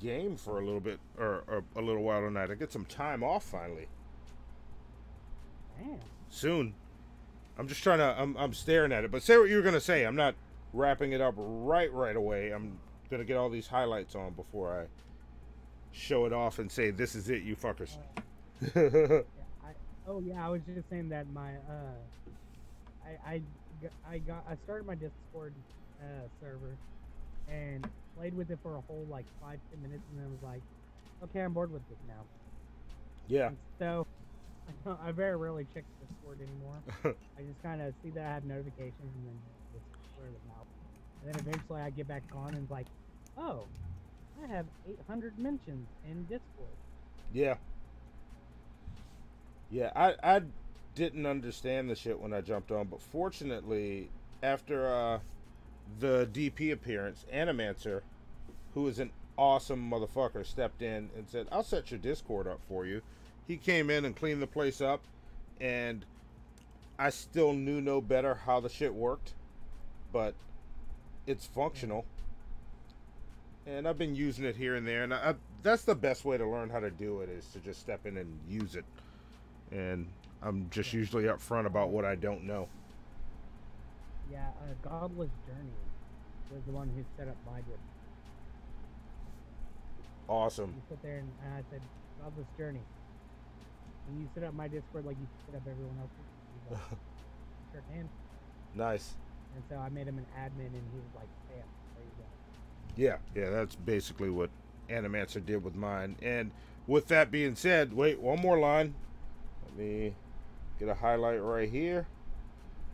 game for a little bit, or a little while tonight. I get some time off finally. Damn. Soon. I'm just trying to. I'm staring at it. But say what you were gonna say. I'm not wrapping it up right away. I'm gonna get all these highlights on before I show it off and say, "This is it, you fuckers." Yeah, I was just saying that my I started my Discord server and played with it for a whole like 5-10 minutes, and then was like, okay, I'm bored with this now. Yeah. And so I very rarely check Discord anymore. I just kind of see that I have notifications and then just clear them out. And then eventually I get back on and it's like, oh, I have 800 mentions in Discord. Yeah. Yeah, I didn't understand the shit when I jumped on, but fortunately, after the DP appearance, Animancer, who is an awesome motherfucker, stepped in and said, I'll set your Discord up for you. He came in and cleaned the place up, and I still knew no better how the shit worked, but it's functional. And I've been using it here and there, and that's the best way to learn how to do it, is to just step in and use it. And I'm just usually upfront about what I don't know. Yeah, Godless Journey was the one who set up my Discord. Awesome. You sit there and I said, Godless Journey. And you set up my Discord like you set up everyone else's. Like, sure can. Nice. And so I made him an admin, and he was like, bam, there you Yeah, go. that's basically what Animancer did with mine. And with that being said, wait, one more line. Let me get a highlight right here.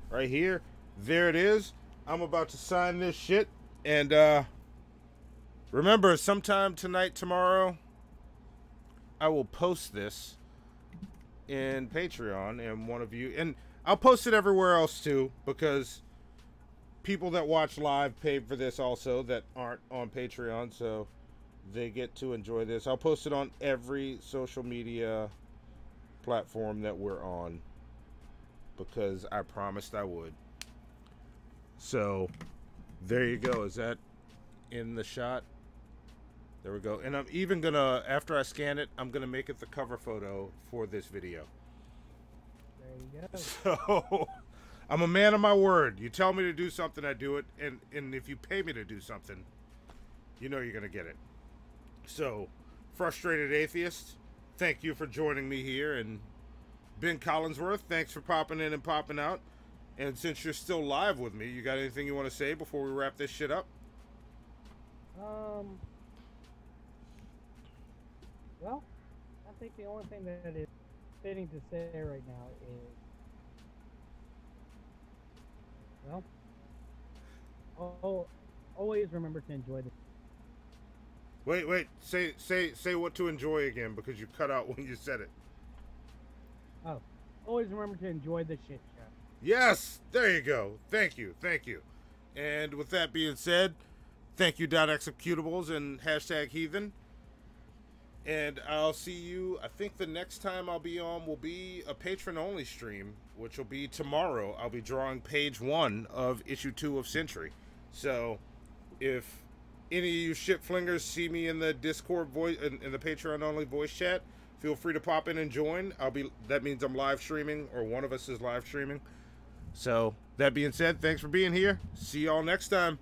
Right here. There it is. I'm about to sign this shit. And remember, sometime tonight, tomorrow, I will post this in Patreon, and one of you, and I'll post it everywhere else too, because people that watch live pay for this also that aren't on Patreon, so they get to enjoy this. I'll post it on every social media platform that we're on, because I promised I would. So there you go. Is that in the shot? There we go. And I'm even gonna, after I scan it, I'm gonna make it the cover photo for this video. There you go. So I'm a man of my word. You tell me to do something, I do it. And if you pay me to do something, you know you're gonna get it. So, Frustrated Atheist, thank you for joining me here. And Ben Collinsworth, thanks for popping in and popping out. And since you're still live with me, you got anything you want to say before we wrap this shit up? Well, I think the only thing that is fitting to say right now is, well, always remember to enjoy the. Wait. Say what to enjoy again, because you cut out when you said it. Oh, always remember to enjoy the shit show. Yes, there you go. Thank you. And with that being said, thank you, .executables and #heathen. And I'll see you, I think the next time I'll be on will be a patron-only stream, which will be tomorrow. I'll be drawing page 1 of issue 2 of Century. So, if any of you shitflingers see me in the Discord voice, in the Patreon-only voice chat, feel free to pop in and join. That means I'm live streaming, or one of us is live streaming. So, that being said, thanks for being here. See y'all next time.